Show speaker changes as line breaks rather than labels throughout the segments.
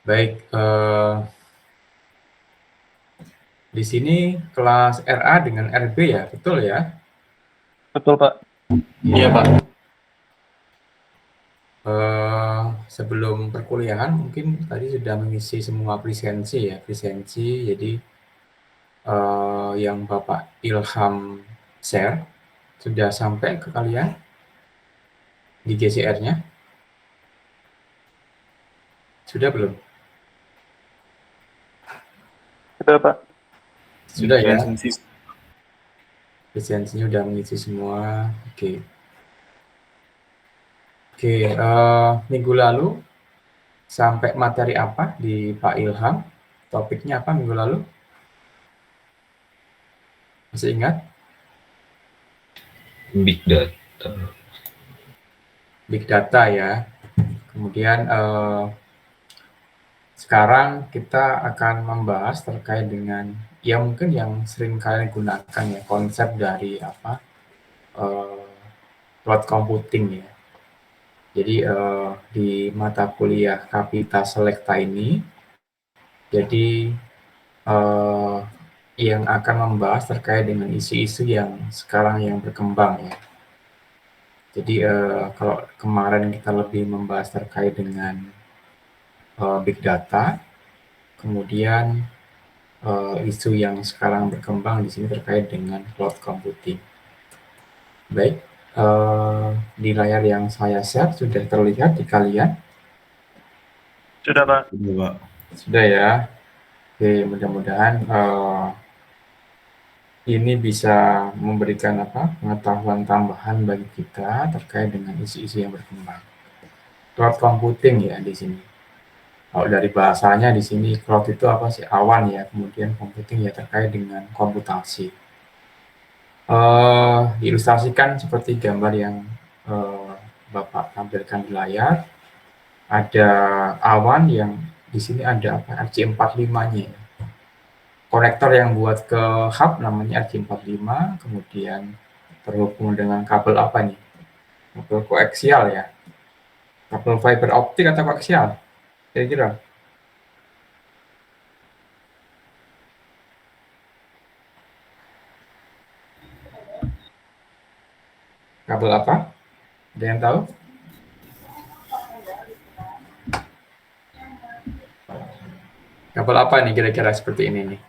Baik, di sini kelas RA dengan RB ya, betul ya?
Betul, Pak.
Iya, Pak. Sebelum perkuliahan mungkin tadi sudah mengisi semua presensi ya, presensi. Jadi yang Bapak Ilham share sudah sampai ke kalian di GCR-nya? Sudah belum?
Sudah, Pak.
Sudah ya,
Presensi.
presensinya sudah mengisi semua. Oke, oke. Minggu lalu sampai materi apa di Pak Ilham? Topiknya apa minggu lalu? Masih ingat?
Big data.
Big data ya. Kemudian sekarang kita akan membahas terkait dengan ya mungkin yang sering kalian gunakan ya konsep dari apa cloud computing ya. Jadi di mata kuliah Kapita Selecta ini, jadi eh, yang akan membahas terkait dengan isu-isu yang sekarang yang berkembang ya. Jadi kalau kemarin kita lebih membahas terkait dengan big data, kemudian isu yang sekarang berkembang di sini terkait dengan cloud computing. Baik, di layar yang saya share sudah terlihat di kalian?
Sudah, Pak.
Sudah, Pak.
Sudah ya. Oke, mudah-mudahan ini bisa memberikan apa pengetahuan tambahan bagi kita terkait dengan isu-isu yang berkembang. Cloud computing ya di sini. Kalau dari bahasanya di sini cloud itu apa sih? Awan ya, kemudian computing ya terkait dengan komputasi. Diilustrasikan seperti gambar yang Bapak tampilkan di layar. Ada awan yang di sini ada apa? RJ45-nya. Konektor yang buat ke hub namanya RJ45, kemudian terhubung dengan kabel apa nih? Kabel koaksial ya. Kabel fiber optik atau koaksial? Kira-kira. Kabel apa? Ada yang tahu? Kabel apa nih kira-kira seperti ini nih?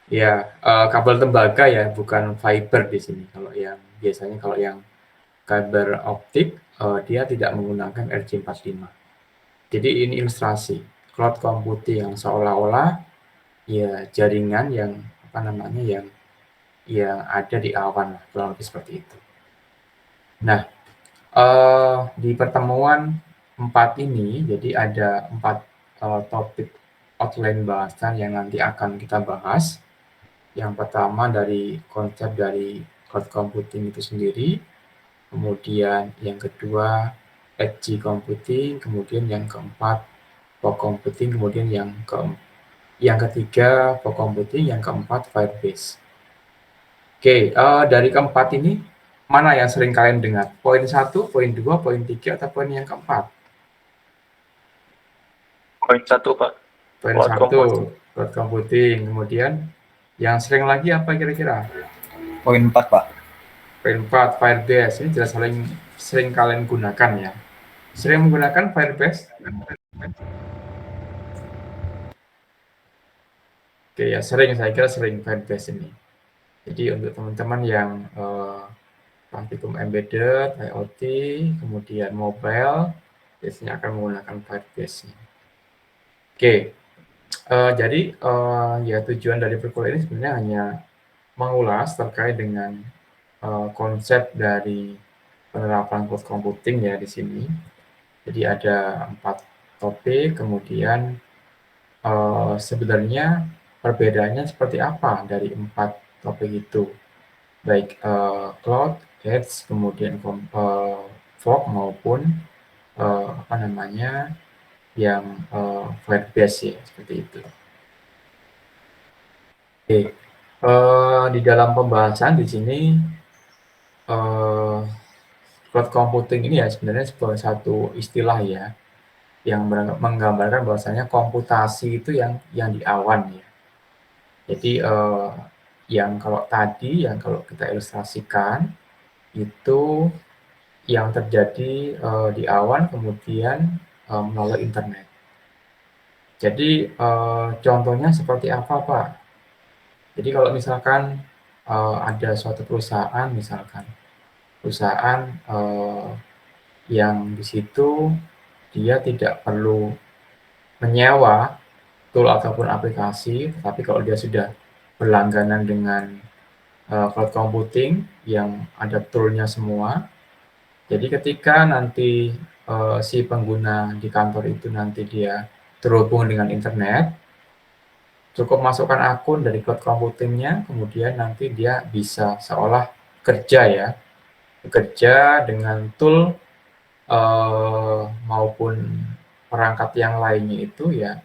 Ya, kabel tembaga ya, bukan fiber di sini. Kalau yang biasanya kalau yang kabel optik dia tidak menggunakan RJ45. Jadi ini ilustrasi cloud computing yang seolah-olah ya jaringan yang apa namanya yang ada di awan lah, kurang lebih seperti itu. Nah, di pertemuan 4 ini jadi ada 4 topik outline bahasan yang nanti akan kita bahas. Yang pertama dari konsep dari cloud computing itu sendiri, kemudian yang kedua edge computing, kemudian yang keempat fog computing, kemudian yang ketiga fog computing, yang keempat Firebase. Oke, dari keempat ini mana yang sering kalian dengar? Poin 1, poin 2, poin 3, atau poin yang keempat?
Poin 1, Pak.
Poin
Cloud
1,
computing.
cloud computing. Kemudian yang sering lagi apa kira-kira?
Poin 4, Pak.
Poin 4, Firebase. Ini jelas sering kalian gunakan ya. Sering menggunakan Firebase? Oke ya, sering. Saya kira sering Firebase ini. Jadi untuk teman-teman yang praktikum embedded, IoT, kemudian mobile, biasanya akan menggunakan Firebase. Oke, jadi ya tujuan dari perkuliahan ini sebenarnya hanya mengulas terkait dengan konsep dari penerapan cloud computing ya di sini. Jadi ada 4 topik, kemudian sebenarnya perbedaannya seperti apa dari 4 topik itu, baik cloud, edge, kemudian fog maupun apa namanya yang Firebase ya seperti itu. Oke, di dalam pembahasan di sini eee, cloud computing ini ya sebenarnya satu istilah ya, yang menggambarkan bahwasanya komputasi itu yang di awan ya. Jadi, yang kalau tadi yang kalau kita ilustrasikan, itu yang terjadi, di awan kemudian, melalui internet. Jadi, contohnya seperti apa, Pak? Jadi kalau misalkan, ada suatu perusahaan misalkan, perusahaan, yang di situ dia tidak perlu menyewa tool ataupun aplikasi, tetapi kalau dia sudah berlangganan dengan, cloud computing yang ada tool-nya semua, jadi ketika nanti, si pengguna di kantor itu nanti dia terhubung dengan internet, cukup masukkan akun dari cloud computing-nya, kemudian nanti dia bisa seolah kerja ya, bekerja dengan tool, maupun perangkat yang lainnya itu ya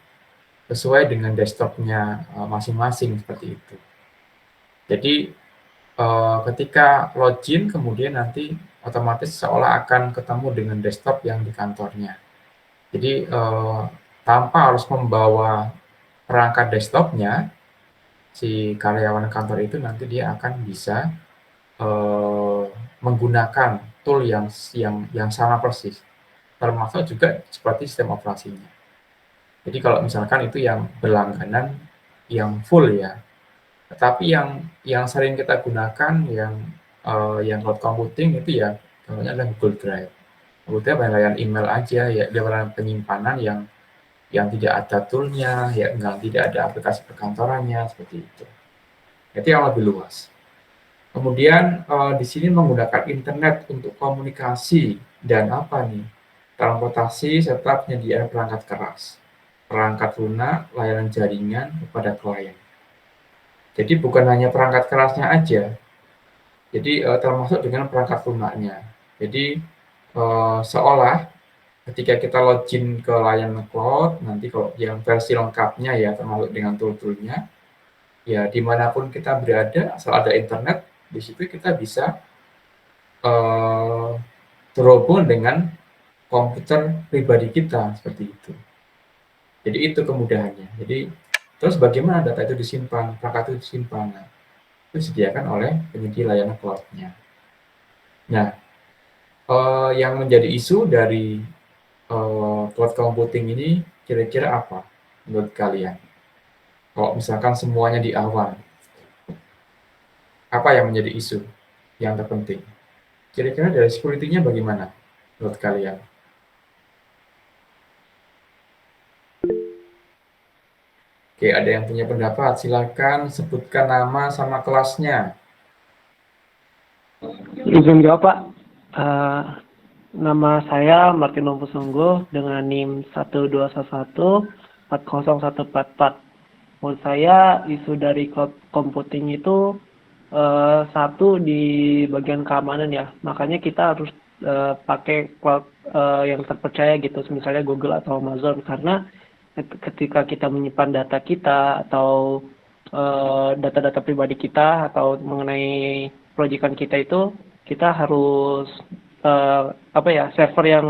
sesuai dengan desktop-nya, masing-masing seperti itu. Jadi, ketika login kemudian nanti otomatis seolah akan ketemu dengan desktop yang di kantornya. Jadi, tanpa harus membawa perangkat desktop-nya, si karyawan kantor itu nanti dia akan bisa, menggunakan tool yang sama persis, termasuk juga seperti sistem operasinya. Jadi kalau misalkan itu yang berlangganan, yang full ya. Tetapi yang sering kita gunakan yang cloud computing itu ya contohnya adalah Google Drive. Google Drive layanan email aja ya, dia layanan penyimpanan yang tidak ada tool-nya, ya tidak ada aplikasi perkantorannya seperti itu. Itu yang lebih luas. Kemudian di sini menggunakan internet untuk komunikasi dan apa nih? Transportasi serta penyediaan perangkat keras, perangkat lunak, layanan jaringan kepada klien. Jadi bukan hanya perangkat kerasnya aja, jadi termasuk dengan perangkat lunaknya. Jadi seolah ketika kita login ke layanan cloud, nanti kalau yang versi lengkapnya ya termasuk dengan tool-toolnya, ya dimanapun kita berada, asal ada internet, di situ kita bisa terhubung dengan komputer pribadi kita seperti itu. Jadi itu kemudahannya. Jadi terus bagaimana data itu disimpan, perangkat itu disimpan? Nah, itu disediakan oleh penyedia layanan cloud-nya. Nah, yang menjadi isu dari cloud computing ini kira-kira apa menurut kalian? Kalau misalkan semuanya di awan, apa yang menjadi isu yang terpenting? Kira-kira dari security-nya bagaimana menurut kalian? Oke, ada yang punya pendapat? Silakan sebutkan nama sama kelasnya.
Izin jawab, Pak. Nama saya Martin Nompusungguh dengan NIM 121140144. Menurut saya isu dari cloud computing itu satu di bagian keamanan ya. Makanya kita harus pakai cloud yang terpercaya gitu, misalnya Google atau Amazon, karena ketika kita menyimpan data kita atau data-data pribadi kita atau mengenai proyekan kita itu, kita harus server yang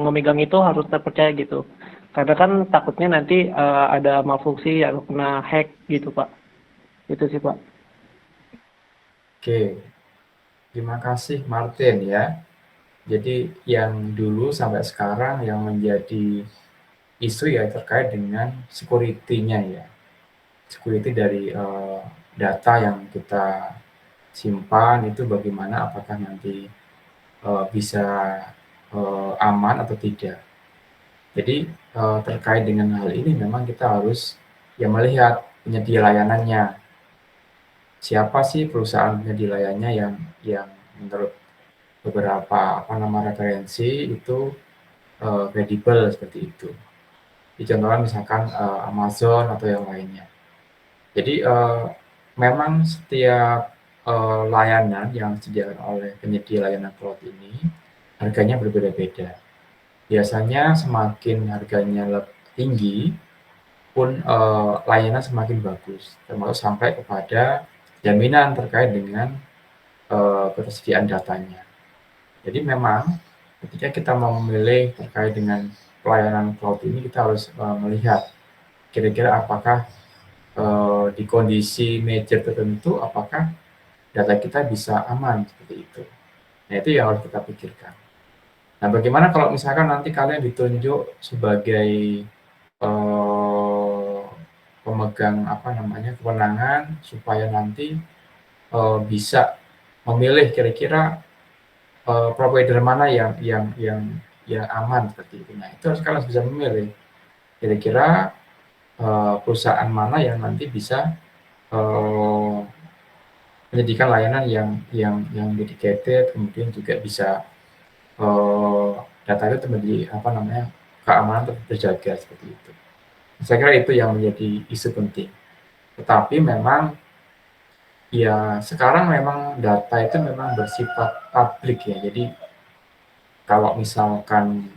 memegang itu harus terpercaya gitu. Karena kan takutnya nanti ada malfungsi atau kena hack gitu, Pak. Itu sih, Pak.
Oke, terima kasih Martin ya. Jadi yang dulu sampai sekarang yang menjadi isu ya terkait dengan security-nya ya. Security dari data yang kita simpan itu bagaimana, apakah nanti bisa aman atau tidak. Jadi terkait dengan hal ini memang kita harus ya melihat penyedia layanannya. Siapa sih perusahaan penyedia layanannya yang menurut beberapa referensi itu kredibel seperti itu. Contohnya misalkan Amazon atau yang lainnya. Jadi memang setiap layanan yang disediakan oleh penyedia layanan cloud ini harganya berbeda-beda. Biasanya semakin harganya lebih tinggi pun layanan semakin bagus, termasuk sampai kepada jaminan terkait dengan ketersediaan datanya. Jadi memang ketika kita mau memilih terkait dengan pelayanan cloud ini, kita harus melihat kira-kira apakah di kondisi major tertentu, apakah data kita bisa aman seperti itu. Nah, itu yang harus kita pikirkan. Nah, bagaimana kalau misalkan nanti kalian ditunjuk sebagai pemegang kewenangan supaya nanti bisa memilih kira-kira provider mana yang aman seperti itu. Nah, itu harus kalian bisa memilih kira-kira perusahaan mana yang nanti bisa menyediakan layanan yang dedicated, kemudian juga bisa data itu menjadi keamanan tetap terjaga seperti itu. Saya kira itu yang menjadi isu penting. Tetapi memang ya sekarang memang data itu memang bersifat publik ya. Jadi kalau misalkan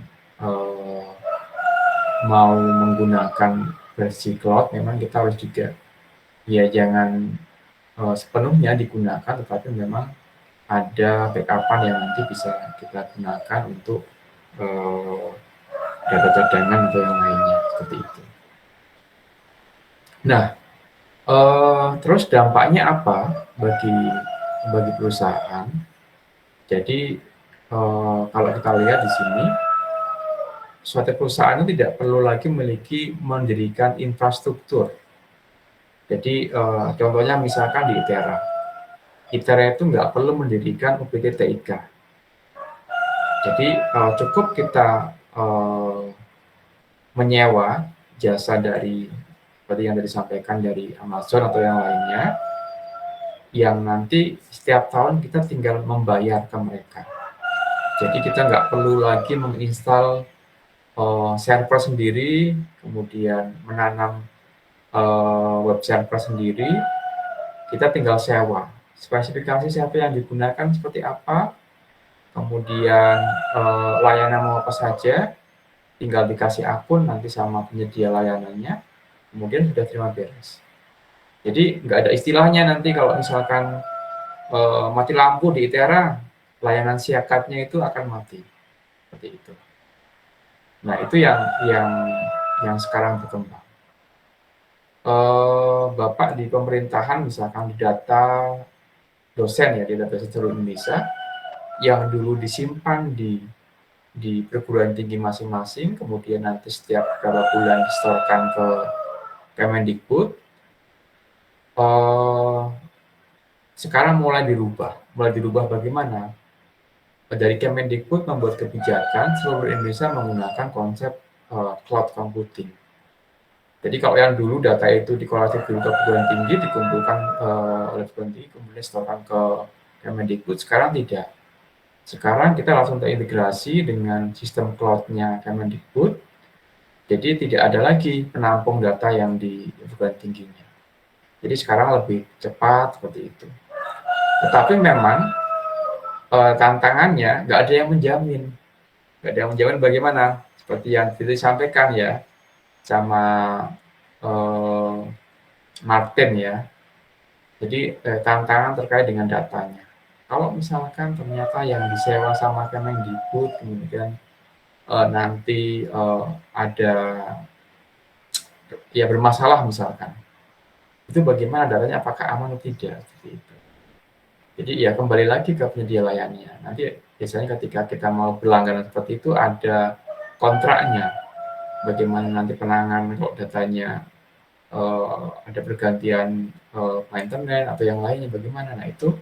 mau menggunakan versi cloud, memang kita harus juga ya jangan sepenuhnya digunakan, tetapi memang ada backupan yang nanti bisa kita gunakan untuk data cadangan atau yang lainnya seperti itu. Nah, terus dampaknya apa bagi perusahaan? Jadi kalau kita lihat di sini, suatu perusahaan itu tidak perlu lagi mendirikan infrastruktur. Jadi contohnya misalkan di ITERA. ITERA itu nggak perlu mendirikan UPT TIK. Jadi cukup kita menyewa jasa dari seperti yang tadi disampaikan dari Amazon atau yang lainnya, yang nanti setiap tahun kita tinggal membayar ke mereka. Jadi kita nggak perlu lagi menginstal server sendiri, kemudian menanam web server sendiri, kita tinggal sewa. Spesifikasi siapa yang digunakan seperti apa, kemudian layanan mau apa saja, tinggal dikasih akun nanti sama penyedia layanannya, kemudian sudah terima beres. Jadi nggak ada istilahnya nanti kalau misalkan mati lampu di ITERA, layanan siakatnya itu akan mati, seperti itu. Nah, itu yang sekarang berkembang. Bapak di pemerintahan misalkan di data dosen ya, di data seluruh Indonesia yang dulu disimpan di perguruan tinggi masing-masing, kemudian nanti setiap beberapa bulan disetorkan ke Kemendikbud, sekarang mulai dirubah bagaimana? Dari Kemendikbud membuat kebijakan seluruh Indonesia menggunakan konsep cloud computing. Jadi kalau yang dulu data itu dikolektif dulu ke perguruan tinggi, dikumpulkan oleh perguruan tinggi, kemudian disetorkan ke Kemendikbud, sekarang tidak. Sekarang kita langsung terintegrasi dengan sistem cloud-nya Kemendikbud, jadi tidak ada lagi penampung data yang di perguruan tingginya. Jadi sekarang lebih cepat seperti itu. Tetapi memang tantangannya nggak ada yang menjamin. Nggak ada yang menjamin bagaimana, seperti yang disampaikan ya, sama Martin ya. Jadi tantangan terkait dengan datanya. Kalau misalkan ternyata yang disewa sama Kemendikbud kemudian nanti ada ya bermasalah misalkan, itu bagaimana datanya, apakah aman atau tidak, seperti itu. Jadi ya kembali lagi ke penyedia layannya. Nanti biasanya ketika kita mau berlangganan seperti itu ada kontraknya. Bagaimana nanti penanganan kalau datanya ada pergantian maintenance atau yang lainnya bagaimana. Nah, itu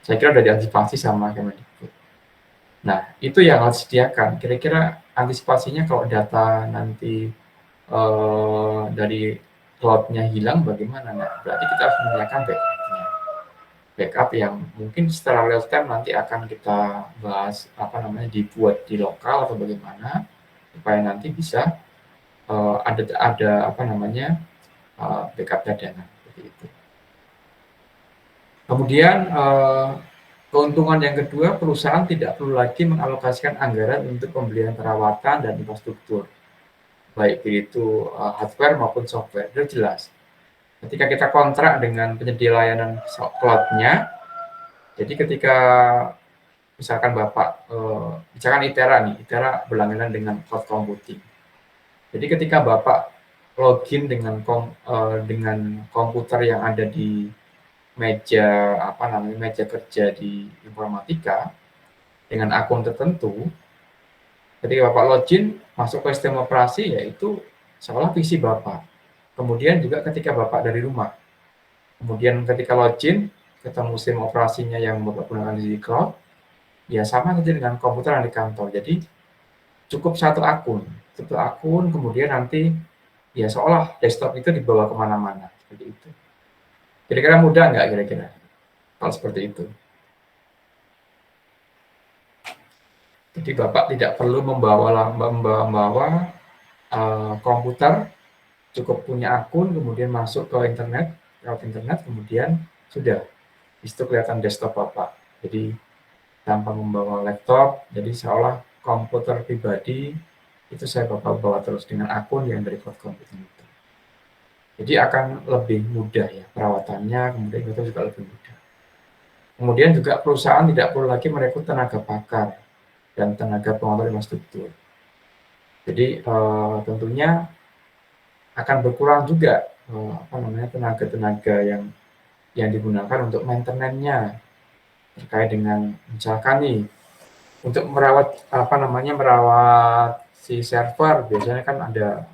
saya kira sudah diantisipasi sama Kemendikbud. Nah, itu yang harus disediakan. Kira-kira antisipasinya kalau data nanti dari cloud-nya hilang bagaimana? Nah, berarti kita harus menyediakan backup yang mungkin secara real time nanti akan kita bahas dibuat di lokal atau bagaimana supaya nanti bisa ada backup cadangan seperti itu. Kemudian keuntungan yang kedua, perusahaan tidak perlu lagi mengalokasikan anggaran untuk pembelian perawatan dan infrastruktur, baik itu hardware maupun software. Itu jelas. Ketika kita kontrak dengan penyedia layanan cloud-nya, Jadi ketika misalkan Bapak, misalkan ITERA berlangganan dengan cloud computing. Jadi ketika Bapak login dengan komputer yang ada di meja kerja di informatika dengan akun tertentu, ketika Bapak login masuk ke sistem operasi, yaitu seolah PC Bapak. Kemudian juga ketika Bapak dari rumah, kemudian ketika login ketemu sistem operasinya yang Bapak gunakan di cloud, ya sama saja dengan komputer yang di kantor. Jadi cukup satu akun, kemudian nanti ya seolah desktop itu dibawa kemana-mana seperti itu. Kira-kira mudah nggak kira-kira kalau seperti itu? Jadi Bapak tidak perlu membawa komputer, cukup punya akun, kemudian masuk ke internet, lewat internet, kemudian sudah, di situ kelihatan desktop Bapak. Jadi tanpa membawa laptop, jadi seolah komputer pribadi itu saya bawa terus dengan akun yang dari cloud computing itu. Jadi akan lebih mudah ya perawatannya, kemudian itu juga lebih mudah. Kemudian juga perusahaan tidak perlu lagi merekrut tenaga pakar dan tenaga pengontrol infrastruktur. Jadi tentunya akan berkurang juga tenaga-tenaga yang digunakan untuk maintenance-nya terkait dengan misalkan nih untuk merawat si server, biasanya kan ada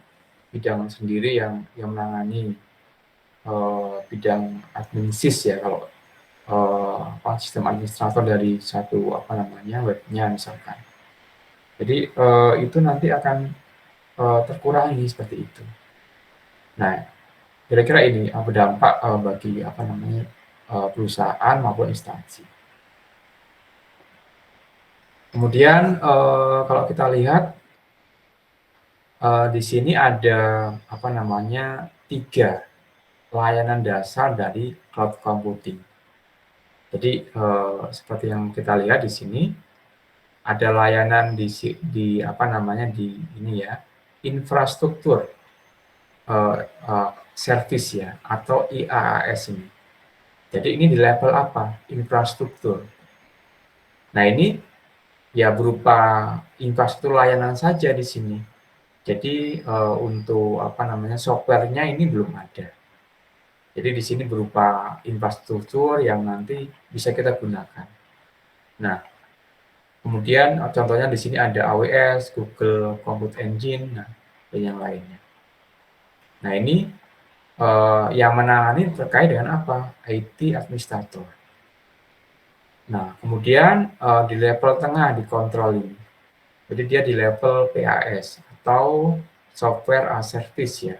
bidang sendiri yang menangani bidang admin sys ya, kalau sistem administrator dari satu webnya misalkan. Jadi itu nanti akan terkurangi seperti itu. Nah, kira-kira ini berdampak bagi perusahaan maupun instansi. Kemudian kalau kita lihat di sini ada 3 layanan dasar dari cloud computing. Jadi seperti yang kita lihat di sini ada layanan di infrastruktur service ya, atau IaaS ini. Jadi ini di level apa? Infrastruktur. Nah ini ya berupa infrastruktur layanan saja di sini. Jadi untuk softwarenya ini belum ada. Jadi di sini berupa infrastruktur yang nanti bisa kita gunakan. Nah, kemudian contohnya di sini ada AWS, Google Compute Engine, dan yang lainnya. Nah ini yang menangani terkait dengan apa? IT administrator. Nah, kemudian di level tengah dikontrol ini. Jadi dia di level PaaS atau software as service ya.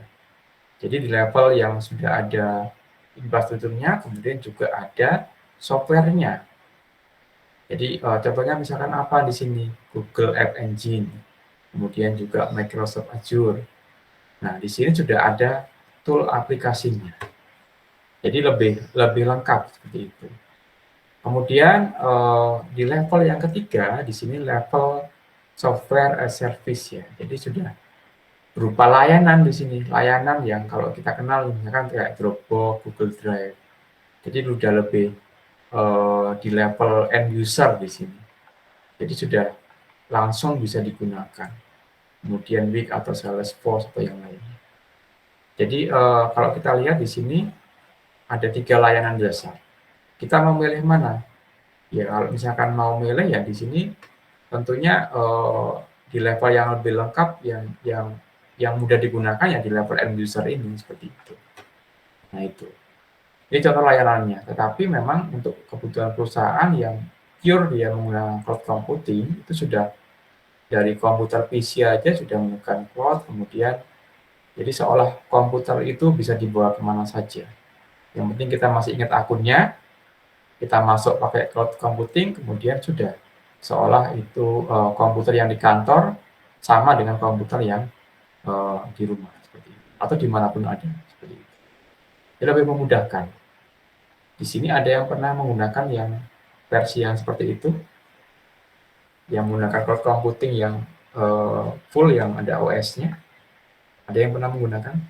Jadi di level yang sudah ada infrastrukturnya, kemudian juga ada softwarenya. Jadi contohnya misalkan apa di sini? Google App Engine, kemudian juga Microsoft Azure. Nah, di sini sudah ada tool aplikasinya. Jadi lebih lengkap seperti itu. Kemudian di level yang ketiga, di sini level software as service ya. Jadi sudah berupa layanan di sini, layanan yang kalau kita kenal misalkan kayak Dropbox, Google Drive. Jadi sudah lebih di level end user di sini. Jadi sudah langsung bisa digunakan. Kemudian Wix atau Salesforce atau yang lainnya. Jadi kalau kita lihat di sini ada 3 layanan dasar. Kita mau milih mana? Ya kalau misalkan mau milih ya di sini tentunya di level yang lebih lengkap yang mudah digunakan ya di level end user ini seperti itu. Nah itu. Ini contoh layanannya. Tetapi memang untuk kebutuhan perusahaan yang pure dia menggunakan cloud computing itu sudah dari komputer PC aja sudah menggunakan cloud, kemudian jadi seolah komputer itu bisa dibawa kemana saja. Yang penting kita masih ingat akunnya, kita masuk pakai cloud computing, kemudian sudah seolah itu komputer yang di kantor sama dengan komputer yang di rumah seperti itu, atau dimanapun ada seperti itu. Jadi lebih memudahkan. Di sini ada yang pernah menggunakan yang versi yang seperti itu, yang menggunakan cloud computing yang full yang ada OS-nya. Ada yang pernah menggunakan?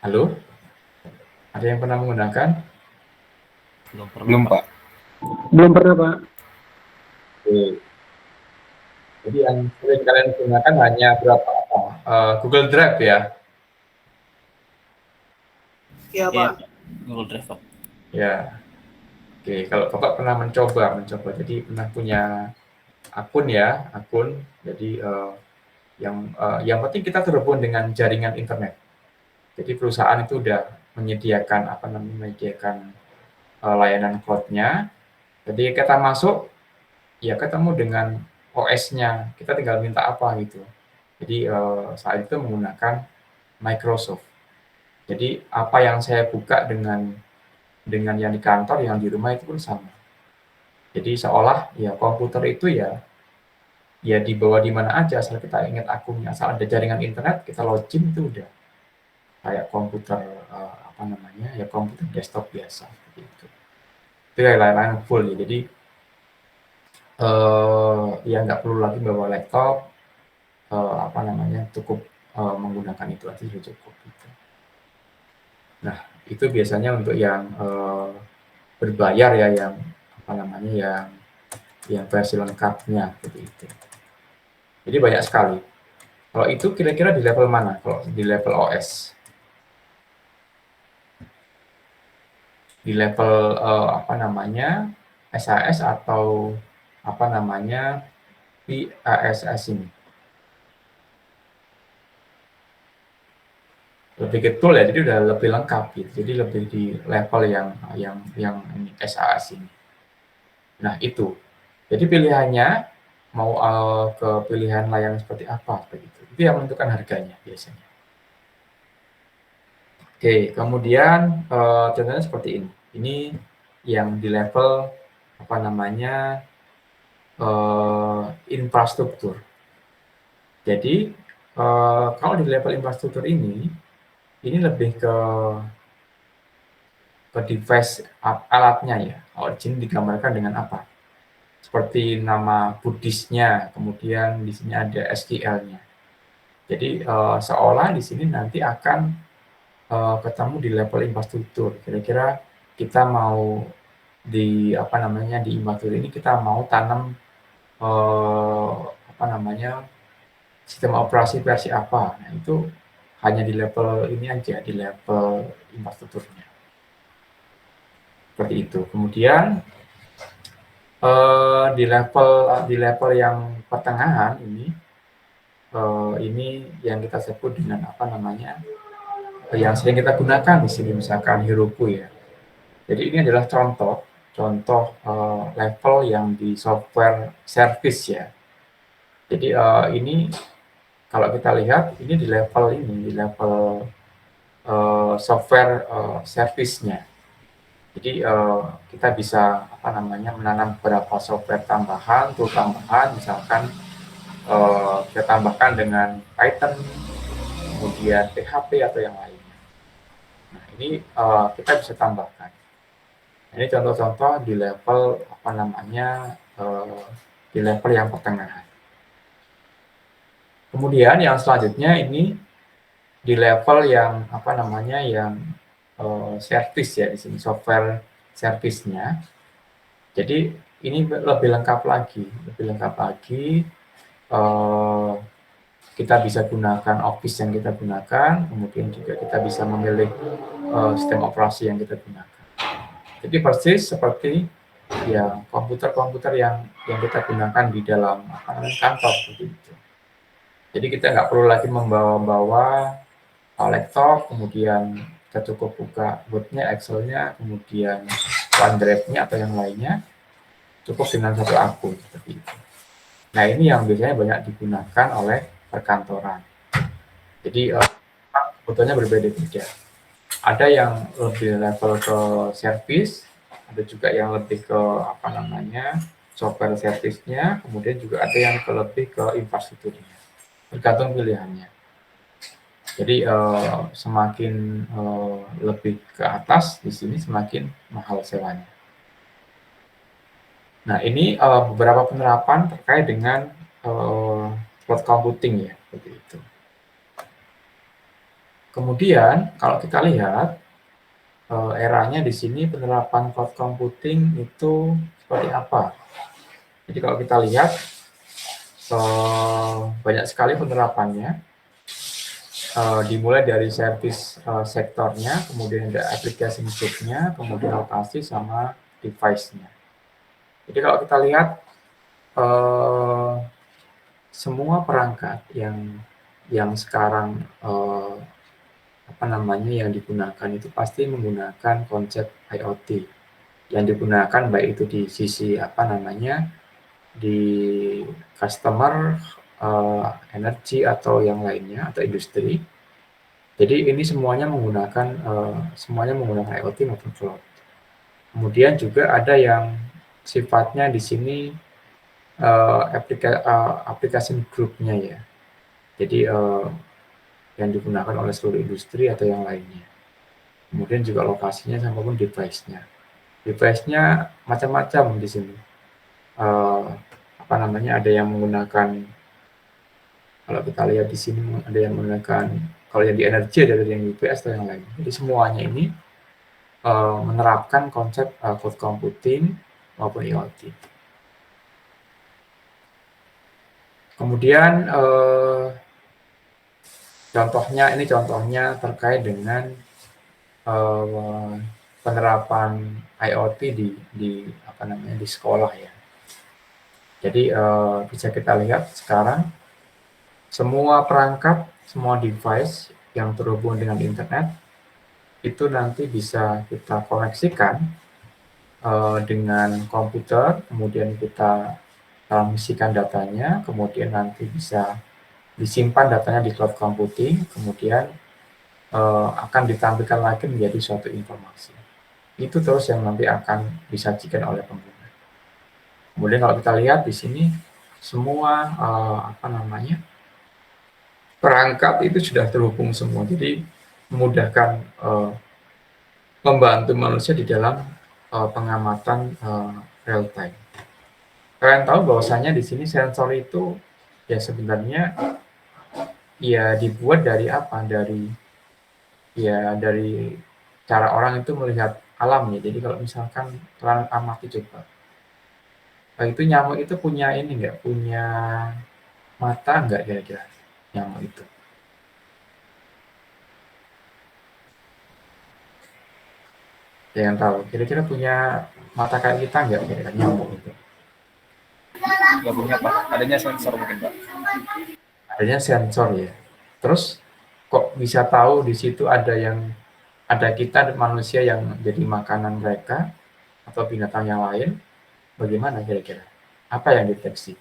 Halo? Ada yang pernah menggunakan?
Belum, Pak.
Belum pernah, Pak.
Oke. Jadi yang sering kalian gunakan hanya berapa? Google Drive ya?
Iya,
Iya,
Pak.
Google Drive, Pak.
Ya. Oke, kalau Bapak pernah mencoba, jadi pernah punya akun ya, Jadi yang penting kita terhubung dengan jaringan internet. Jadi perusahaan itu udah menyediakan layanan cloud-nya. Jadi kita masuk, ya ketemu dengan OS-nya. Kita tinggal minta apa gitu. Jadi saat itu menggunakan Microsoft. Jadi apa yang saya buka dengan yang di kantor, yang di rumah itu pun sama. Jadi seolah ya komputer itu ya dibawa di mana aja asal kita ingat akunnya, asal ada jaringan internet kita login itu udah kayak komputer komputer desktop biasa gitu. Itu ya lain-lain full ya. Jadi ya nggak perlu lagi bawa laptop, cukup menggunakan itu aja sudah cukup gitu. Nah, itu biasanya untuk yang berbayar ya, yang versi lengkapnya seperti itu. Jadi banyak sekali. Kalau itu kira-kira di level mana? Kalau di level OS? Di level SAS atau PASS ini? Lebih ke tool ya, jadi udah lebih lengkap gitu. Jadi lebih di level yang SAS ini. Nah, itu. Jadi pilihannya mau ke pilihan layanan seperti apa begitu. Itu yang menentukan harganya biasanya. Oke, kemudian contohnya seperti ini. Ini yang di level infrastruktur. Jadi kalau di level infrastruktur ini lebih ke device alatnya ya. Kalau di sini digambarkan dengan apa? Seperti nama Buddhist-nya, kemudian di sini ada SQL-nya. Jadi seolah di sini nanti akan ketemu di level infrastruktur. Kira-kira kita mau di infrastruktur ini kita mau tanam sistem operasi versi apa. Nah, itu hanya di level ini aja, di level infrastrukturnya. Seperti itu. Kemudian di level yang pertengahan ini yang kita sebut dengan yang sering kita gunakan di sini misalkan Heroku ya. Jadi ini adalah contoh level yang di software service ya. Jadi ini kalau kita lihat ini di level software service-nya. Jadi kita bisa menanam beberapa software tambahan, tool tambahan, misalkan kita tambahkan dengan Python, kemudian PHP atau yang lainnya. Nah, ini kita bisa tambahkan. Ini contoh-contoh di level di level yang pertengahan. Kemudian yang selanjutnya ini di level yang service ya, di sini software service-nya. Jadi ini lebih lengkap lagi. Kita bisa gunakan Office yang kita gunakan, kemudian juga kita bisa memilih sistem operasi yang kita gunakan. Jadi persis seperti ya komputer-komputer yang kita gunakan di dalam kantor begitu. Jadi kita nggak perlu lagi membawa laptop, kemudian kita cukup buka Word-nya, Excel-nya, kemudian OneDrive-nya atau yang lainnya, cukup dengan satu akun seperti itu. Nah, ini yang biasanya banyak digunakan oleh perkantoran. Jadi sebetulnya berbeda-beda. Ada yang lebih level ke service, ada juga yang lebih ke software service-nya, kemudian juga ada yang lebih ke infrastrukturnya. Tergantung pilihannya. Jadi semakin lebih ke atas di sini semakin mahal sewanya. Nah, ini beberapa penerapan terkait dengan cloud computing ya, seperti itu. Kemudian kalau kita lihat eranya di sini penerapan cloud computing itu seperti apa. Jadi kalau kita lihat banyak sekali penerapannya, dimulai dari service sektornya, kemudian ada application group-nya, kemudian lokasi sama device-nya. Jadi kalau kita lihat semua perangkat yang sekarang yang digunakan itu pasti menggunakan konsep IoT yang digunakan baik itu di sisi di customer, energi atau yang lainnya atau industri. Jadi ini semuanya menggunakan IoT maupun cloud. Kemudian juga ada yang sifatnya di sini aplikasi grupnya ya. Jadi yang digunakan oleh seluruh industri atau yang lainnya. Kemudian juga lokasinya maupun device-nya. Device-nya macam-macam di sini. Ada yang menggunakan, kalau kita lihat di sini ada yang menggunakan, kalau yang di energi ada yang UPS atau yang lain. Jadi semuanya ini menerapkan konsep cloud computing maupun IoT. Kemudian contohnya terkait dengan penerapan IoT di sekolah ya. Jadi bisa kita lihat sekarang semua perangkat, semua device yang terhubung dengan internet itu nanti bisa kita koneksikan dengan komputer, kemudian kita transmisikan datanya, kemudian nanti bisa disimpan datanya di cloud computing, kemudian akan ditampilkan lagi menjadi suatu informasi. Itu terus yang nanti akan disajikan oleh pengguna. Kemudian kalau kita lihat di sini semua perangkat itu sudah terhubung semua, jadi memudahkan membantu manusia di dalam pengamatan real time. Kalian tahu bahwasanya di sini sensor itu ya sebenarnya ya dibuat dari apa? Dari cara orang itu melihat alam ya. Jadi kalau misalkan kalian amati coba, itu nyamuk itu punya punya mata nggak kira-kira nyamuk itu? Yang tahu, kira-kira punya mata kayak kita nggak kira-kira nyamuk itu?
Nggak punya Pak, adanya sensor mungkin Pak.
Adanya sensor ya. Terus kok bisa tahu di situ ada kita manusia yang jadi makanan mereka atau binatang yang lain? Bagaimana kira-kira? Apa yang deteksi?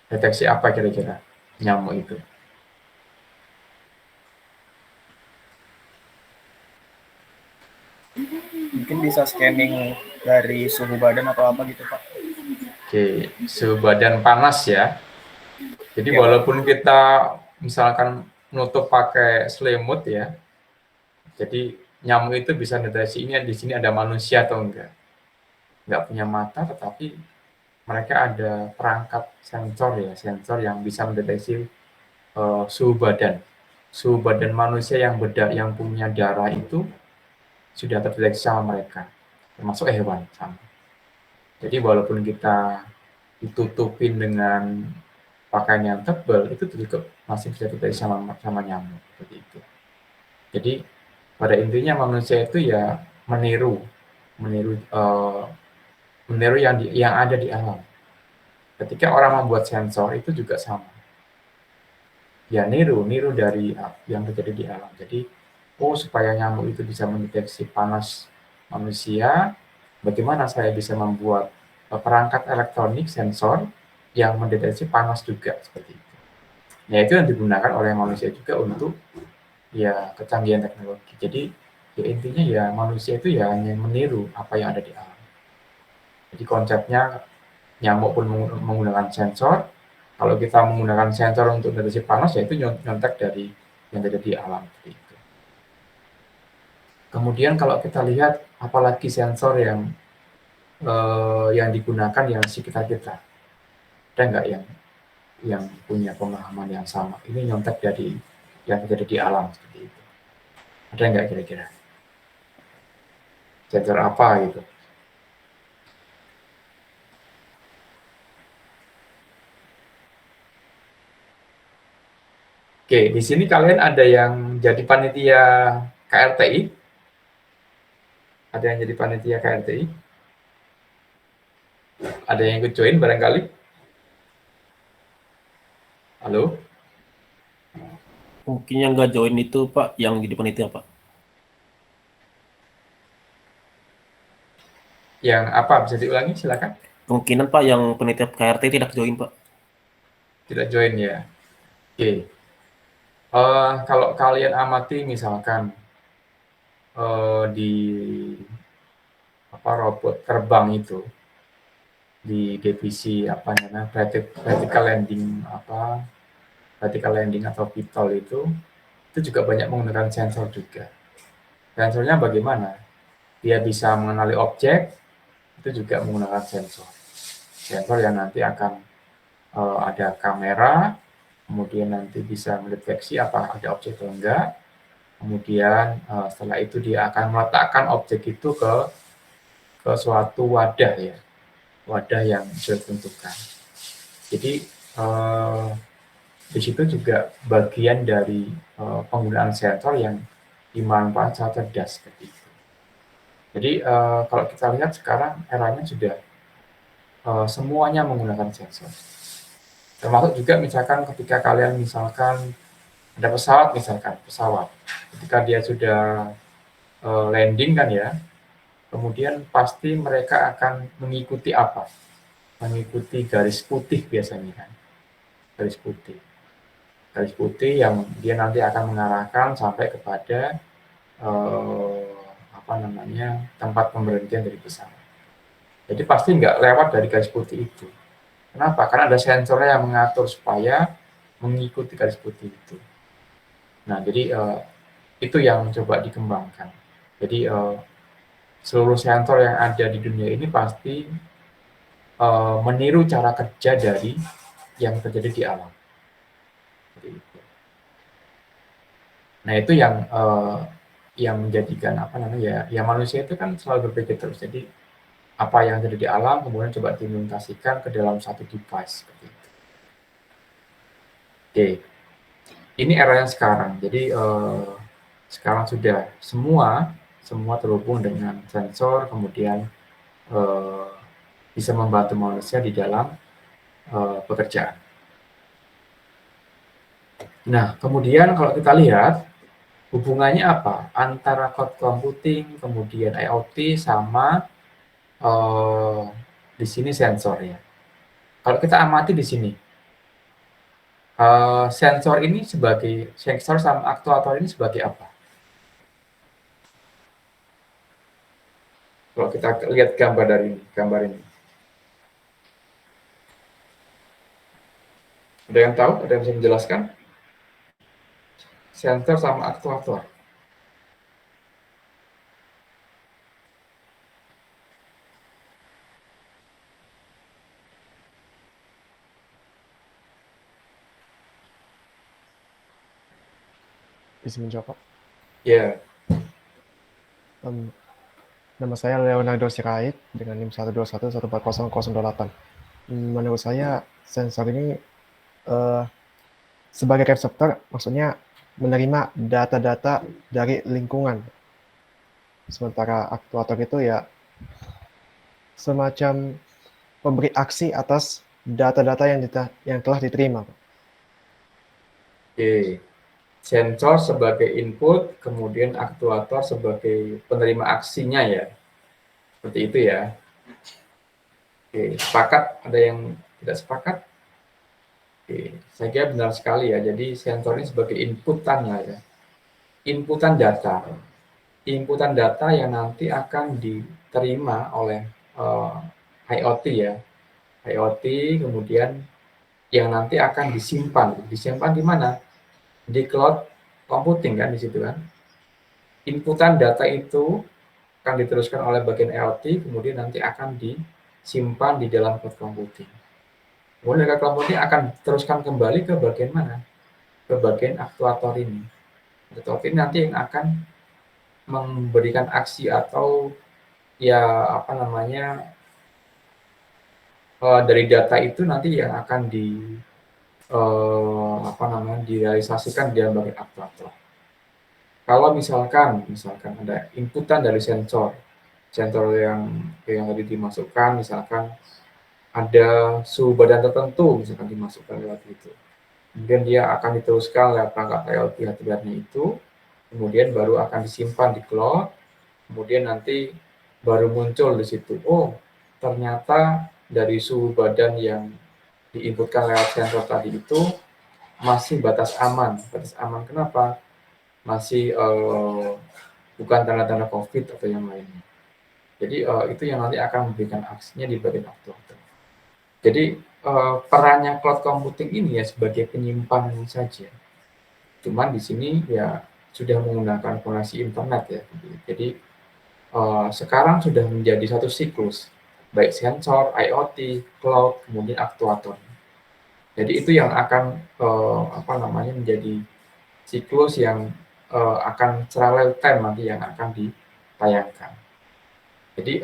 Deteksi apa kira-kira nyamuk itu?
Mungkin bisa scanning dari suhu badan atau apa gitu Pak.
Oke, suhu badan panas ya. Jadi
Ya,
walaupun kita misalkan menutup pakai selimut ya, jadi nyamuk itu bisa deteksi ini di sini ada manusia atau enggak. Enggak punya mata, tetapi mereka ada perangkat sensor yang bisa mendeteksi suhu badan. Suhu badan manusia yang punya darah itu sudah terdeteksi sama mereka, termasuk hewan sama. Jadi walaupun kita ditutupin dengan pakaian yang tebal, itu juga masih bisa terdeteksi sama nyamuk seperti itu. Jadi pada intinya manusia itu ya meniru yang ada di alam. Ketika orang membuat sensor itu juga sama. Ya niru dari yang terjadi di alam. Jadi supaya nyamuk itu bisa mendeteksi panas manusia, bagaimana saya bisa membuat perangkat elektronik sensor yang mendeteksi panas juga seperti itu. Nah, itu yang digunakan oleh manusia juga untuk ya kecanggihan teknologi. Jadi ya intinya ya manusia itu ya hanya meniru apa yang ada di alam. Jadi konsepnya nyamuk pun menggunakan sensor. Kalau kita menggunakan sensor untuk mendeteksi panas, ya itu nyontek dari yang ada di alam seperti itu. Kemudian kalau kita lihat apalagi sensor yang digunakan yang sekitar kita, ada nggak yang punya pemahaman yang sama? Ini nyontek dari yang terjadi di alam seperti itu. Ada nggak kira-kira? Sensor apa gitu? Oke, di sini kalian ada yang jadi panitia KRTI? Ada yang jadi panitia KRTI? Ada yang ikut join barangkali? Halo?
Mungkin yang nggak join itu Pak, yang jadi panitia Pak.
Yang apa? Bisa diulangi silakan.
Kemungkinan Pak yang panitia KRT tidak join Pak.
Tidak join ya. Oke. Kalau kalian amati misalkan di robot terbang itu di divisi apa namanya vertical landing atau VTOL itu juga banyak menggunakan sensor juga. Sensornya bagaimana? Dia bisa mengenali objek, itu juga menggunakan sensor. Sensor yang nanti akan ada kamera, kemudian nanti bisa mendeteksi apa ada objek atau enggak. Kemudian setelah itu dia akan meletakkan objek itu ke suatu wadah ya, wadah yang sudah ditentukan. Jadi di situ juga bagian dari penggunaan sensor yang dimanfaatkan secara cerdas seperti itu. Jadi kalau kita lihat sekarang eranya sudah semuanya menggunakan sensor. Termasuk juga misalkan ketika kalian misalkan ada pesawat ketika dia sudah landing kan ya, kemudian pasti mereka akan mengikuti apa? Mengikuti garis putih biasanya kan, garis putih yang dia nanti akan mengarahkan sampai kepada tempat pemberhentian dari pesawat. Jadi pasti nggak lewat dari garis putih itu. Kenapa? Karena ada sensornya yang mengatur supaya mengikuti garis putih itu. Nah, jadi itu yang coba dikembangkan. Jadi seluruh sensor yang ada di dunia ini pasti meniru cara kerja dari yang terjadi di alam. Seperti itu. Nah, itu yang menjadikan ya manusia itu kan selalu berpikir terus. Jadi apa yang terjadi di alam kemudian coba diimplementasikan ke dalam satu device seperti itu. Oke. Ini era yang sekarang. Jadi sekarang sudah semua terhubung dengan sensor, kemudian bisa membantu manusia di dalam pekerjaan. Nah, kemudian kalau kita lihat hubungannya apa antara cloud computing, kemudian IoT sama di sini sensor ya. Kalau kita amati di sini, sensor sama aktuator ini sebagai apa? Kalau kita lihat gambar ini. Ada yang tahu? Ada yang bisa menjelaskan? Sensor sama aktuator.
Bisa menjawab, Pak?
Ya.
Nama saya Leonardo Sirait dengan NIM 121140008. Menurut saya sensor ini sebagai reseptor, maksudnya menerima data-data dari lingkungan. Sementara aktuator itu ya semacam pemberi aksi atas data-data yang telah diterima.
Oke. Sensor sebagai input, kemudian aktuator sebagai penerima aksinya ya. Seperti itu ya. Oke, sepakat? Ada yang tidak sepakat? Oke, saya kira benar sekali ya. Jadi sensor ini sebagai inputan lah ya. Inputan data yang nanti akan diterima oleh IoT ya. IoT kemudian yang nanti akan disimpan. Disimpan di mana? Di cloud computing kan di situ kan. Inputan data itu akan diteruskan oleh bagian IoT, kemudian nanti akan disimpan di dalam cloud computing. Kemudian cloud computing akan teruskan kembali ke bagian mana? ke bagian aktuator ini. Aktuator ini nanti yang akan memberikan aksi atau ya apa namanya dari data itu nanti yang akan direalisasikan di dalam bagian aktuator. Kalau misalkan ada inputan dari sensor yang tadi dimasukkan, misalkan ada suhu badan tertentu misalkan dimasukkan lewat itu. Kemudian dia akan diteruskan lewat perangkat IoT hardware-nya itu, kemudian baru akan disimpan di cloud, kemudian nanti baru muncul di situ. Oh, ternyata dari suhu badan yang diinputkan lewat sensor tadi itu masih batas aman. Batas aman kenapa? Masih bukan tanda-tanda COVID atau yang lainnya. Jadi itu yang nanti akan memberikan aksinya di bagian aktuator. Jadi perannya cloud computing ini ya sebagai penyimpan saja. Cuman di sini ya sudah menggunakan koneksi internet ya. Jadi sekarang sudah menjadi satu siklus, baik sensor, IoT, cloud, kemudian aktuator. Jadi itu yang akan menjadi siklus yang akan secara real time nanti yang akan ditayangkan. Jadi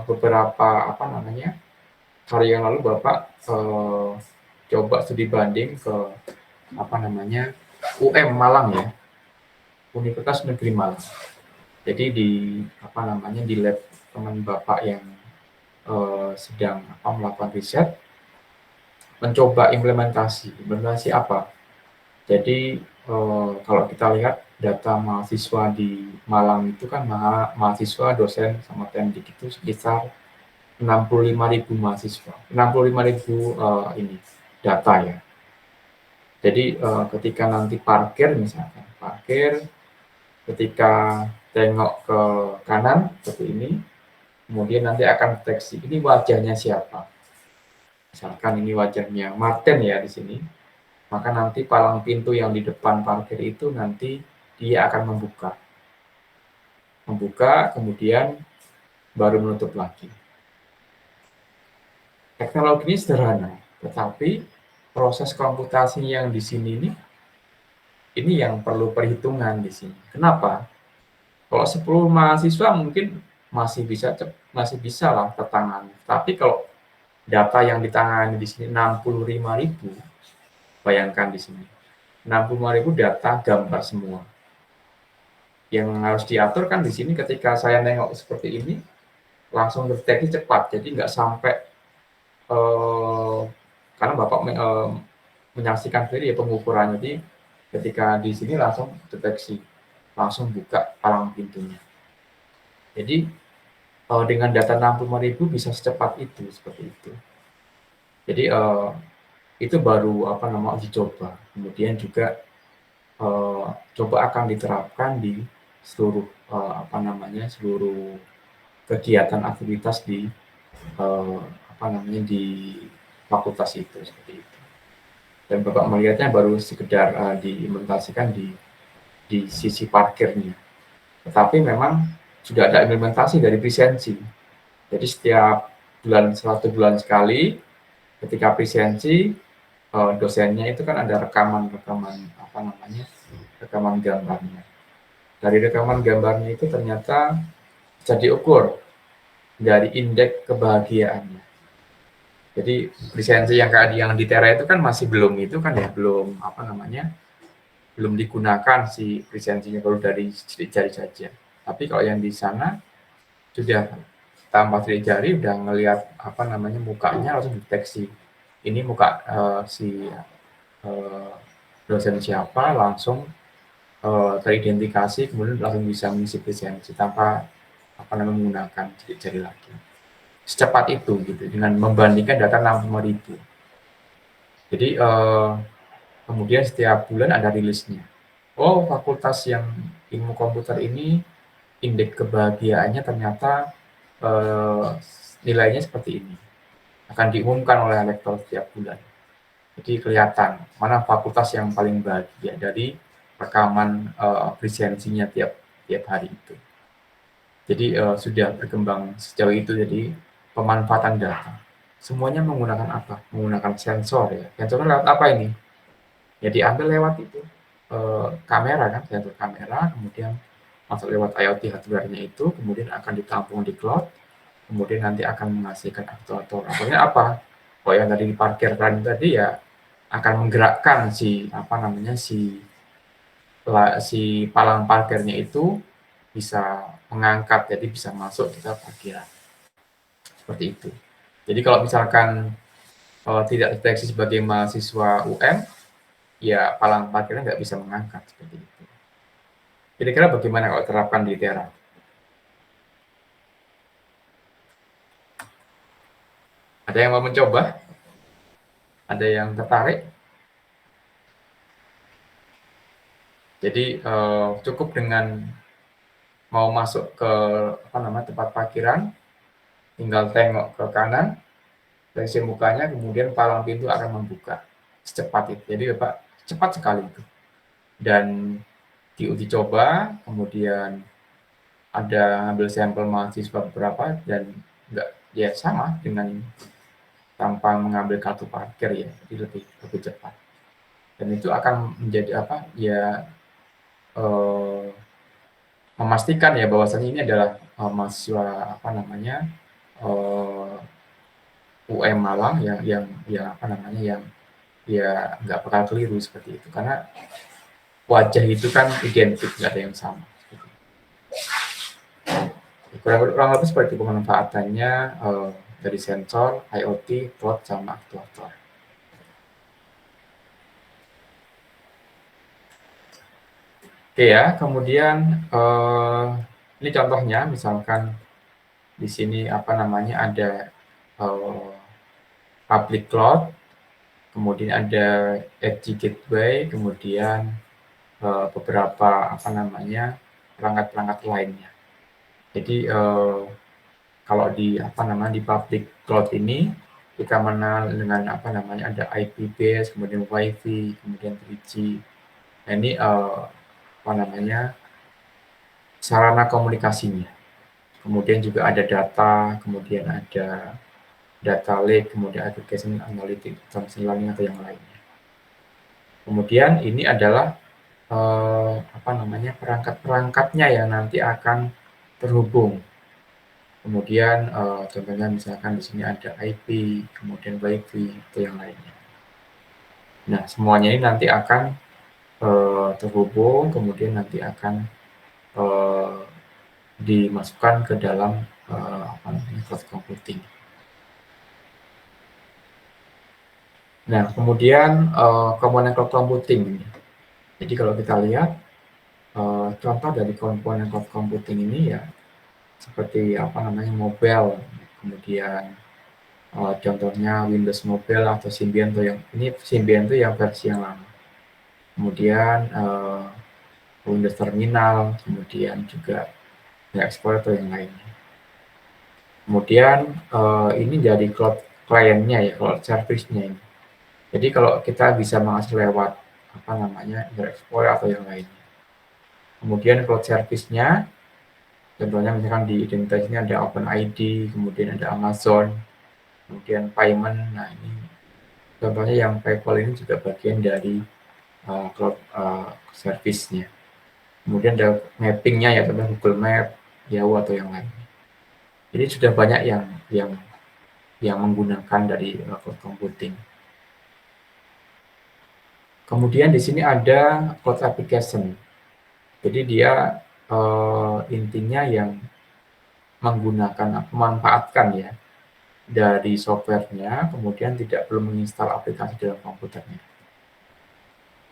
beberapa hari yang lalu Bapak coba studi banding ke UM Malang ya, Universitas Negeri Malang. Jadi di lab teman Bapak yang sedang melakukan riset, mencoba implementasi apa? Jadi kalau kita lihat data mahasiswa di Malang itu kan mahasiswa, dosen, sama Tendik itu sekitar 65.000 mahasiswa, 65.000 ini data ya. Jadi ketika nanti parkir, ketika tengok ke kanan seperti ini, kemudian nanti akan deteksi ini wajahnya siapa. Misalkan ini wajahnya Martin ya di sini, maka nanti palang pintu yang di depan parkir itu nanti dia akan membuka, kemudian baru menutup lagi. Teknologi ini sederhana, tetapi proses komputasi yang di sini ini yang perlu perhitungan di sini. Kenapa? Kalau 10 mahasiswa mungkin masih bisa lah tertangani. Tapi kalau data yang ditangani di sini 65.000, bayangkan di sini 65.000 data gambar semua. Yang harus diatur kan di sini ketika saya nengok seperti ini langsung deteksi cepat, jadi nggak sampai karena Bapak menyaksikan sendiri ya pengukurannya, jadi ketika di sini langsung deteksi, langsung buka palang pintunya. Jadi dengan data 65.000 bisa secepat itu, seperti itu. Jadi itu baru dicoba. Kemudian juga coba akan diterapkan di seluruh seluruh kegiatan aktivitas di di fakultas itu, seperti itu. Dan Bapak melihatnya baru sekedar diimplementasikan di sisi parkirnya. Tetapi memang sudah ada implementasi dari presensi. Jadi setiap satu bulan sekali ketika presensi dosennya itu kan ada rekaman gambarnya. Dari rekaman gambarnya itu ternyata bisa diukur dari indeks kebahagiaannya. Jadi presensi yang di Tera itu kan masih belum belum digunakan si presensinya, baru dari sidik jari saja. Tapi kalau yang di sana sudah tambah sidik jari, udah ngelihat mukanya langsung deteksi. Ini muka si dosen siapa, langsung teridentifikasi, kemudian langsung bisa mengisi presensi tanpa menggunakan sidik jari lagi. Secepat itu gitu, dengan membandingkan data 65.000. Jadi kemudian setiap bulan ada rilisnya. Oh, fakultas yang ilmu komputer ini indeks kebahagiaannya ternyata nilainya seperti ini. Akan diumumkan oleh rektor setiap bulan. Jadi kelihatan mana fakultas yang paling bahagia dari rekaman presensinya tiap hari itu. Jadi sudah berkembang sejauh itu. Jadi pemanfaatan data semuanya menggunakan apa? Menggunakan sensor ya. Sensornya lewat apa ini? Ya diambil lewat itu kamera kan, sensor kamera, kemudian masuk lewat IoT hardware-nya itu, kemudian akan ditampung di cloud, kemudian nanti akan menghasilkan aktuator. Artinya apa? Oh yang tadi diparkirkan tadi ya akan menggerakkan si palang parkirnya itu bisa mengangkat, jadi bisa masuk ke parkiran. Seperti itu. Jadi kalau misalkan tidak deteksi sebagai mahasiswa UM, ya palang parkirnya nggak bisa mengangkat seperti itu. Kira-kira bagaimana kalau terapkan di Tera? Ada yang mau mencoba? Ada yang tertarik? Jadi cukup dengan mau masuk ke tempat parkiran, tinggal tengok ke kanan, deteksi mukanya, kemudian palang pintu akan membuka secepat itu. Jadi Bapak cepat sekali itu. Dan diuji coba, kemudian ada ngambil sampel mahasiswa beberapa dan enggak ya sama dengan tanpa mengambil kartu parkir ya, jadi lebih cepat. Dan itu akan menjadi memastikan ya bahwasanya ini adalah mahasiswa UM Malang yang nggak bakal keliru seperti itu, karena wajah itu kan identik, nggak ada yang sama. Kurang lebih seperti pemanfaatannya dari sensor, IoT, cloud, sama aktuator. Oke ya, kemudian ini contohnya, misalkan di sini ada public cloud, kemudian ada edge gateway, kemudian beberapa perangkat-perangkat lainnya. Jadi kalau di public cloud ini kita mengenal dengan ada IP base, kemudian WiFi, kemudian 3G. Nah, ini sarana komunikasinya. Kemudian juga ada data, kemudian ada data lake, kemudian application analytics, machine learning atau yang lainnya. Kemudian ini adalah perangkat-perangkatnya yang nanti akan terhubung. Kemudian contohnya misalkan di sini ada IP, kemudian WiFi atau yang lainnya. Nah, semuanya ini nanti akan terhubung, kemudian nanti akan dimasukkan ke dalam cloud computing. Nah, kemudian komponen cloud computing ini. Jadi kalau kita lihat contoh dari komponen cloud computing ini ya seperti mobile, kemudian contohnya Windows Mobile atau Symbian itu yang versi yang lama. Kemudian Windows Terminal, kemudian juga Explorer atau yang lainnya. Kemudian ini jadi cloud client-nya ya, cloud service-nya ini. Jadi kalau kita bisa mengakses lewat Explorer atau yang lainnya. Kemudian cloud service-nya, contohnya misalkan di identitasnya ada OpenID, kemudian ada Amazon, kemudian payment. Nah ini contohnya yang PayPal ini juga bagian dari cloud service-nya. Kemudian ada mapping-nya ya, contohnya Google Map, Yahoo atau yang lainnya. Jadi sudah banyak yang menggunakan dari cloud computing. Kemudian di sini ada cloud application. Jadi dia intinya yang memanfaatkan ya dari softwarenya, kemudian tidak perlu menginstal aplikasi dalam komputernya.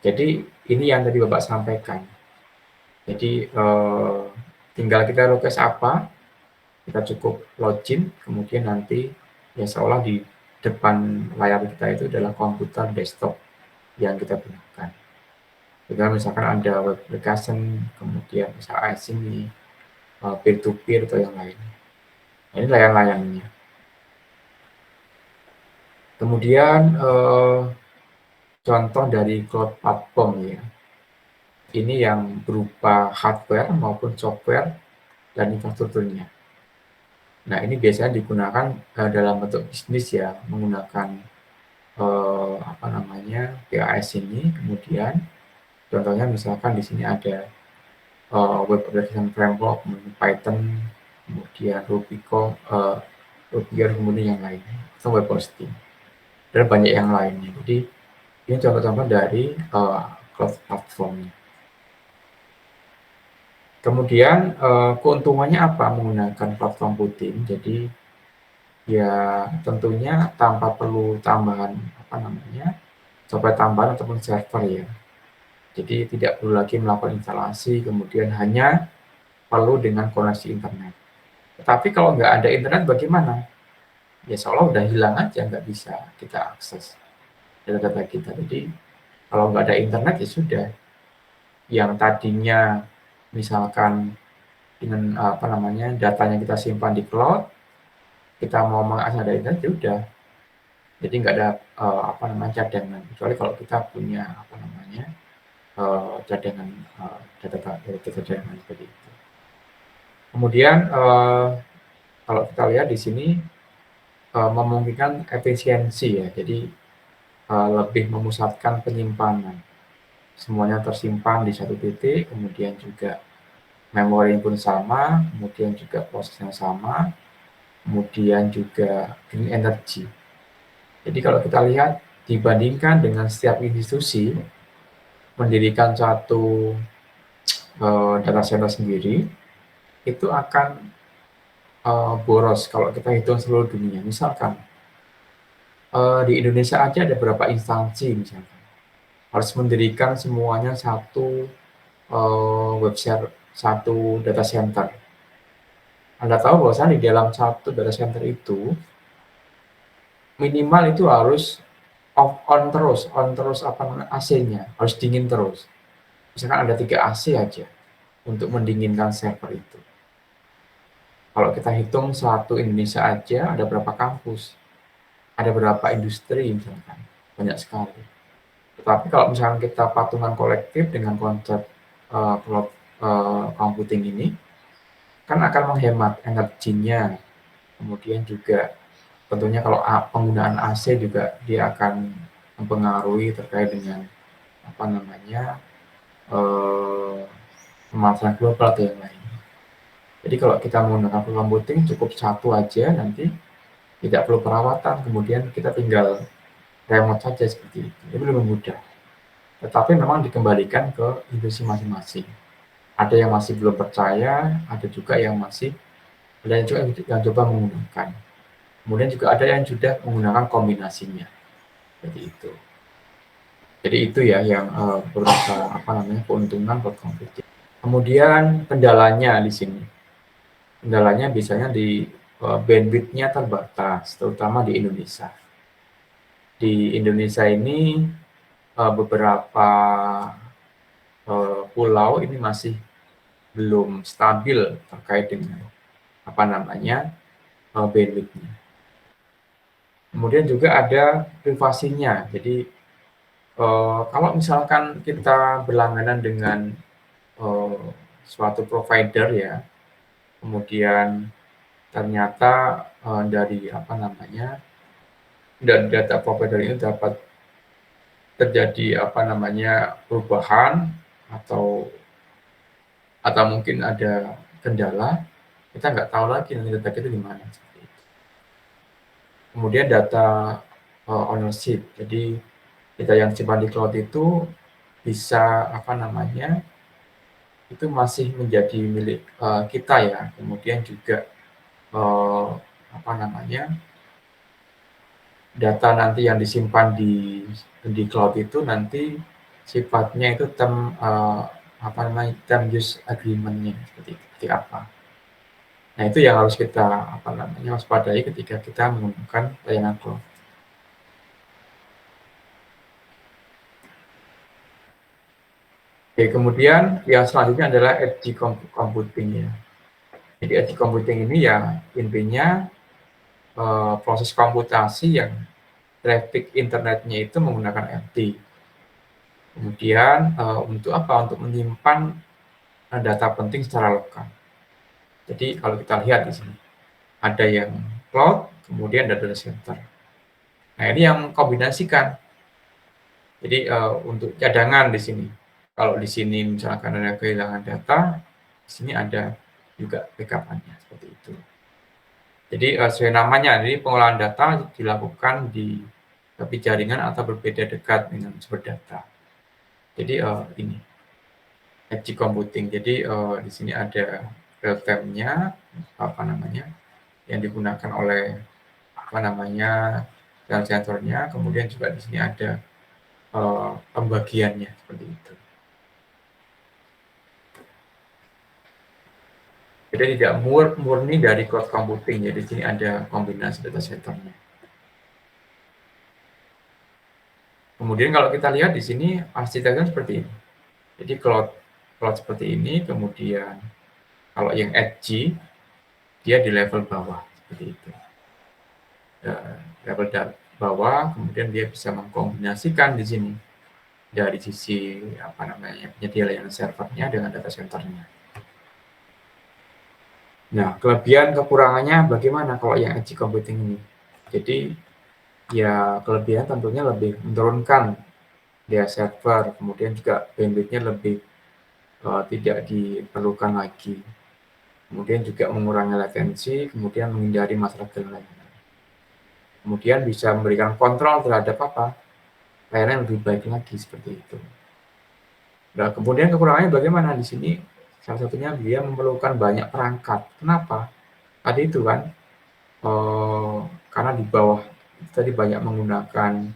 Jadi ini yang tadi Bapak sampaikan. Jadi tinggal kita request apa, kita cukup login, kemudian nanti ya seolah di depan layar kita itu adalah komputer desktop yang kita gunakan. Jadi misalkan ada web application, kemudian misalnya sini peer-to-peer atau yang lain. Nah, ini layar-layarnya. Kemudian contoh dari cloud platform ya. Ini yang berupa hardware maupun software dan infrastrukturnya. Nah, ini biasanya digunakan dalam bentuk bisnis ya, menggunakan apa namanya, PAS ini, kemudian contohnya misalkan di sini ada web application framework, kemudian Python, kemudian Ruby, kemudian yang lainnya, atau web hosting, dan banyak yang lainnya. Jadi ini contoh-contoh dari cloud platform. Kemudian keuntungannya apa menggunakan cloud computing? Jadi ya tentunya tanpa perlu tambahan software tambahan ataupun server ya. Jadi tidak perlu lagi melakukan instalasi, kemudian hanya perlu dengan koneksi internet. Tetapi kalau nggak ada internet bagaimana? Ya seolah udah hilang aja, nggak bisa kita akses data-data kita. Jadi kalau nggak ada internet ya sudah. Yang tadinya misalkan dengan datanya kita simpan di cloud, kita mau mengakses dari internet ya udah. Jadi nggak ada cadangan. Kecuali kalau kita punya cadangan data cadangan seperti itu. Kemudian kalau kita lihat di sini memungkinkan efisiensi ya. Jadi lebih memusatkan penyimpanan. Semuanya tersimpan di satu titik, kemudian juga memori pun sama, kemudian juga prosesnya sama, kemudian juga green energy. Jadi kalau kita lihat dibandingkan dengan setiap institusi mendirikan satu data center sendiri, itu akan boros kalau kita hitung seluruh dunia. Misalkan di Indonesia aja ada beberapa instansi misalkan harus mendirikan semuanya satu website, satu data center. Anda tahu bahwasanya di dalam satu data center itu minimal itu harus on terus AC-nya harus dingin terus. Misalkan ada 3 AC aja untuk mendinginkan server itu. Kalau kita hitung satu Indonesia aja ada berapa kampus, ada berapa industri misalkan, banyak sekali. Tetapi kalau misalkan kita patungan kolektif dengan konsep cloud computing ini, kan akan menghemat energinya. Kemudian juga tentunya kalau penggunaan AC juga dia akan mempengaruhi terkait dengan pemanasan global atau yang lain. Jadi kalau kita menggunakan cloud computing cukup satu aja, nanti tidak perlu perawatan, kemudian kita tinggal remote saja seperti itu. Itu lebih mudah. Tetapi memang dikembalikan ke industri masing-masing. Ada yang masih belum percaya, ada juga yang coba menggunakan. Kemudian juga ada yang sudah menggunakan kombinasinya. Seperti itu. Jadi itu ya yang berusaha keuntungan cloud computing. Kemudian kendalanya di sini. Kendalanya biasanya di bandwidth-nya terbatas, terutama di Indonesia. Di Indonesia ini beberapa pulau ini masih belum stabil terkait dengan bandwidth-nya. Kemudian juga ada privasinya. Jadi kalau misalkan kita berlangganan dengan suatu provider ya, kemudian ternyata dari data provider ini dapat terjadi perubahan atau mungkin ada kendala, kita nggak tahu lagi nanti data kita di mana. Kemudian data ownership, jadi data yang simpan di cloud itu bisa itu masih menjadi milik kita ya. Kemudian juga data nanti yang disimpan di cloud itu nanti sifatnya itu term use agreement-nya seperti apa. Nah, itu yang harus kita waspadai ketika kita menggunakan layanan cloud. Oke, kemudian yang selanjutnya adalah edge computing ya. Jadi edge computing ini ya intinya proses komputasi yang traffic internetnya itu menggunakan edge. Kemudian untuk apa? Untuk menyimpan data penting secara lokal. Jadi kalau kita lihat di sini ada yang cloud, kemudian ada data center. Nah, ini yang kombinasikan. Jadi untuk cadangan di sini. Kalau di sini misalkan ada kehilangan data, di sini ada juga backup-nya seperti itu. Jadi sesuai namanya, jadi pengolahan data dilakukan di tepi jaringan atau berbeda dekat dengan sumber data. Jadi ini edge computing. Jadi di sini ada real time-nya, apa namanya, yang digunakan oleh apa namanya sensornya. Kemudian juga di sini ada pembagiannya seperti itu. Jadi tidak murni dari cloud computing. Jadi di sini ada kombinasi data centernya. Kemudian kalau kita lihat di sini arsitekturnya seperti ini. Jadi cloud seperti ini, kemudian kalau yang edge dia di level bawah seperti itu. Level bawah, kemudian dia bisa mengkombinasikan di sini dari sisi apa namanya penyedia layanan servernya dengan data centernya. Nah, kelebihan kekurangannya bagaimana kalau yang edge computing ini? Jadi ya kelebihan tentunya lebih menurunkan dia server, kemudian juga bandwidth-nya lebih tidak diperlukan lagi. Kemudian juga mengurangi latensi, kemudian menghindari masalah layanan. Kemudian bisa memberikan kontrol terhadap apa? Layanan yang lebih baik lagi seperti itu. Nah, kemudian kekurangannya bagaimana di sini? Salah satunya dia memerlukan banyak perangkat. Kenapa? Tadi itu kan, karena di bawah tadi banyak menggunakan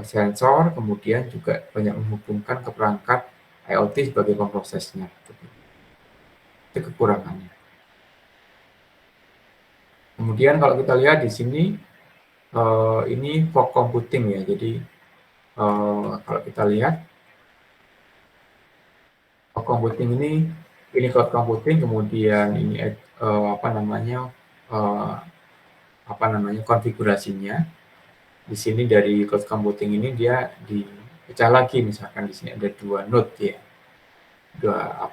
sensor, kemudian juga banyak menghubungkan ke perangkat IoT sebagai pemrosesnya. Itu kekurangannya. Kemudian kalau kita lihat di sini, ini fog computing ya. Jadi kalau kita lihat fog computing ini cloud computing, kemudian ini apa namanya konfigurasinya. Di sini dari cloud computing ini dia dipecah lagi, misalkan di sini ada 2 node ya. Dua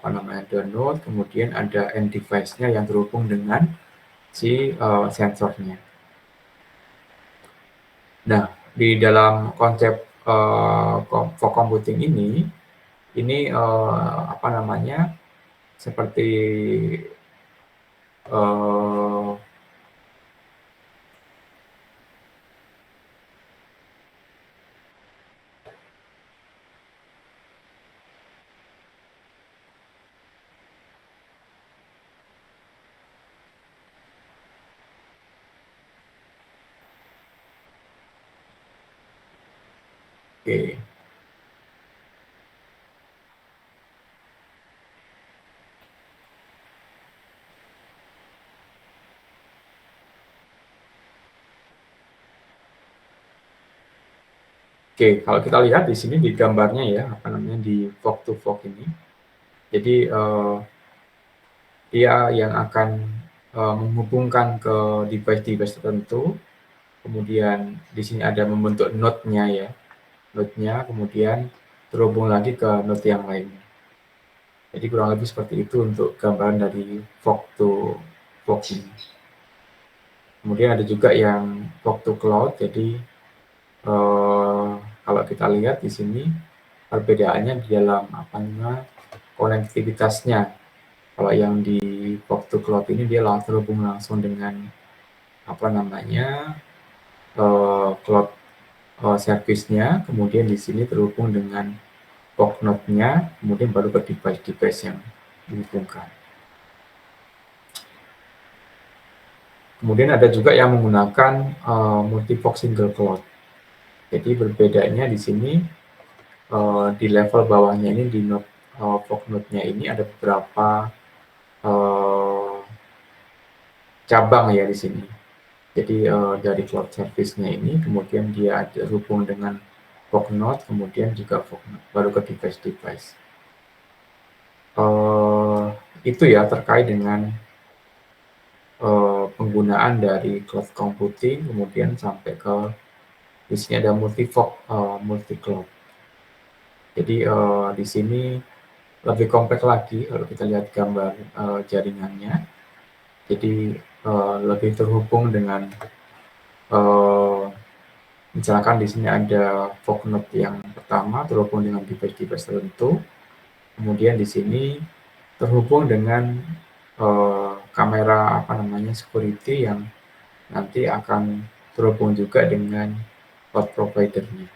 node, kemudian ada end device-nya yang terhubung dengan si sensornya. Nah, di dalam konsep fog computing ini apa namanya seperti oke. Oke, kalau kita lihat di sini di gambarnya ya, apa namanya di fog to fog ini. Jadi dia yang akan menghubungkan ke device-device tertentu. Kemudian di sini ada membentuk node-nya ya. Node-nya kemudian terhubung lagi ke node yang lainnya. Jadi kurang lebih seperti itu untuk gambaran dari fog to fog ini. Kemudian ada juga yang fog to cloud. Jadi kalau kita lihat di sini perbedaannya di dalam apa namanya konektivitasnya. Kalau yang di fog to cloud ini dia terhubung langsung dengan apa namanya cloud service-nya, kemudian di sini terhubung dengan fog node-nya, kemudian baru ke device-device yang dihubungkan. Kemudian ada juga yang menggunakan multi-fog single cloud. Jadi berbedanya di sini di level bawahnya ini di node fog node-nya ini ada beberapa cabang ya di sini. Jadi dari cloud service-nya ini kemudian dia terhubung dengan fog node, kemudian juga fog node, baru ke device-device. Itu ya terkait dengan penggunaan dari cloud computing, kemudian sampai ke di sini ada multi-fog, multi-cloud. Jadi di sini lebih kompleks lagi kalau kita lihat gambar jaringannya. Jadi lebih terhubung dengan Misalkan di sini ada fog node yang pertama terhubung dengan device-device tertentu, kemudian di sini terhubung dengan kamera security yang nanti akan terhubung juga dengan cloud provider-nya.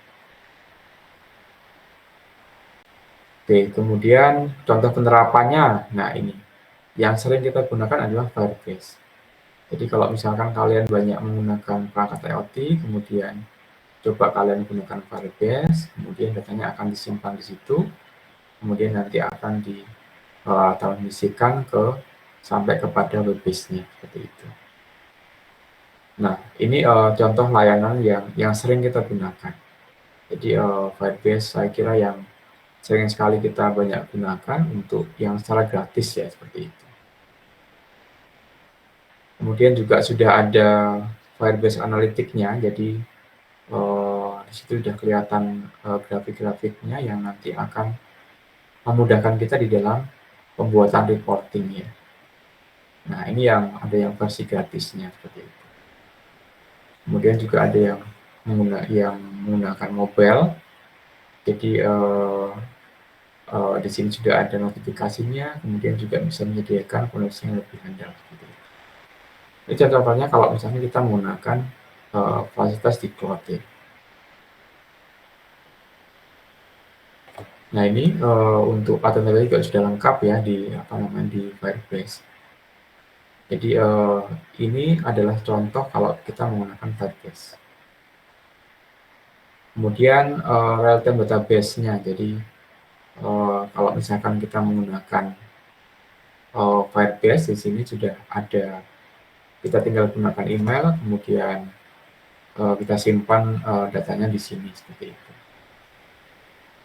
Oke, kemudian contoh penerapannya, nah ini yang sering kita gunakan adalah Firebase. Jadi kalau misalkan kalian banyak menggunakan perangkat IoT, kemudian coba kalian gunakan Firebase, kemudian datanya akan disimpan di situ, kemudian nanti akan ditransmisikan sampai kepada web base-nya seperti itu. Nah, ini contoh layanan yang sering kita gunakan. Jadi Firebase saya kira yang sering sekali kita banyak gunakan untuk yang secara gratis ya, seperti itu. Kemudian juga sudah ada Firebase Analytics-nya, jadi di situ sudah kelihatan grafik-grafiknya yang nanti akan memudahkan kita di dalam pembuatan reporting ya. Nah, ini yang ada yang versi gratisnya seperti itu. Kemudian juga ada yang menggunakan mobile. Jadi di sini sudah ada notifikasinya, kemudian juga bisa menyediakan koneksi yang lebih handal. Gitu. Ini contohnya kalau misalnya kita menggunakan fasilitas di cloud ya. Nah ini untuk pattern tadi juga sudah lengkap ya di Firebase. Jadi ini adalah contoh kalau kita menggunakan Firebase. Kemudian real-time database-nya. Jadi kalau misalkan kita menggunakan Firebase, di sini sudah ada, kita tinggal gunakan email, kemudian kita simpan datanya di sini seperti itu.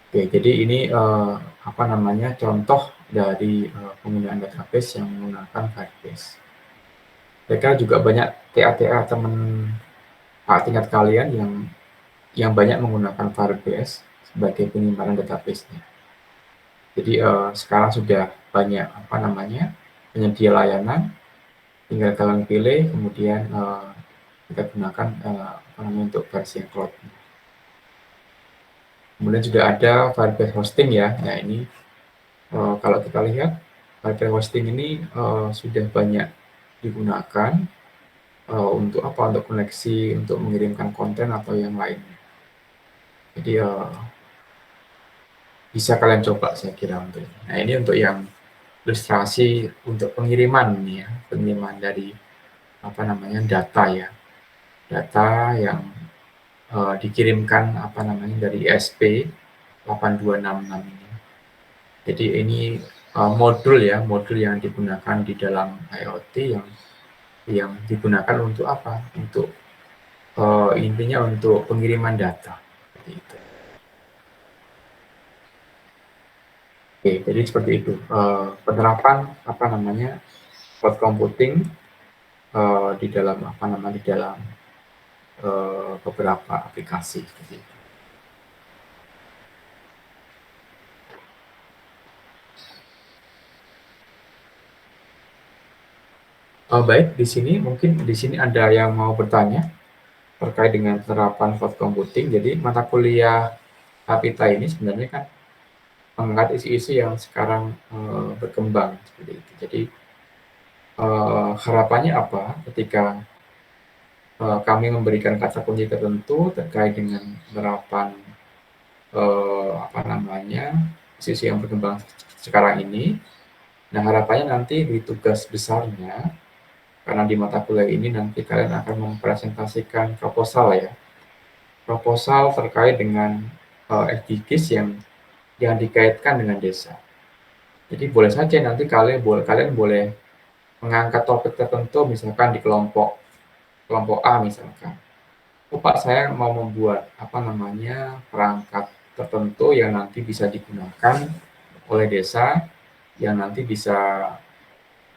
Oke, jadi ini contoh dari penggunaan database yang menggunakan Firebase. Mereka juga banyak TA-TA teman Pak tingkat kalian yang banyak menggunakan Firebase sebagai penyimpanan database-nya. Jadi sekarang sudah banyak penyedia layanan, tinggal kalian pilih, kemudian kita gunakan untuk versi cloud. Kemudian sudah ada Firebase hosting ya. Nah ini kalau kita lihat Firebase hosting ini sudah banyak digunakan untuk untuk koneksi, untuk mengirimkan konten atau yang lainnya. Jadi bisa kalian coba saya kira untuk ini. Nah ini untuk yang ilustrasi untuk pengiriman nih ya, pengiriman dari data ya, data yang dikirimkan dari ESP 8266 ini. Jadi ini modul yang digunakan di dalam IoT yang digunakan untuk apa? Untuk intinya untuk pengiriman data. Seperti itu. Oke, jadi seperti itu penerapan cloud computing di dalam beberapa aplikasi seperti itu. Baik, di sini ada yang mau bertanya terkait dengan penerapan cloud computing. Jadi mata kuliah Kapita ini sebenarnya kan mengangkat isu-isu yang sekarang berkembang seperti itu. Jadi harapannya apa ketika kami memberikan kata kunci tertentu terkait dengan penerapan isu-isu yang berkembang sekarang ini. Nah harapannya nanti di tugas besarnya, karena di mata kuliah ini nanti kalian akan mempresentasikan proposal ya, proposal terkait dengan SDGs yang dikaitkan dengan desa. Jadi boleh saja nanti kalian boleh mengangkat topik tertentu, misalkan di kelompok A misalkan. Pak saya mau membuat perangkat tertentu yang nanti bisa digunakan oleh desa, yang nanti bisa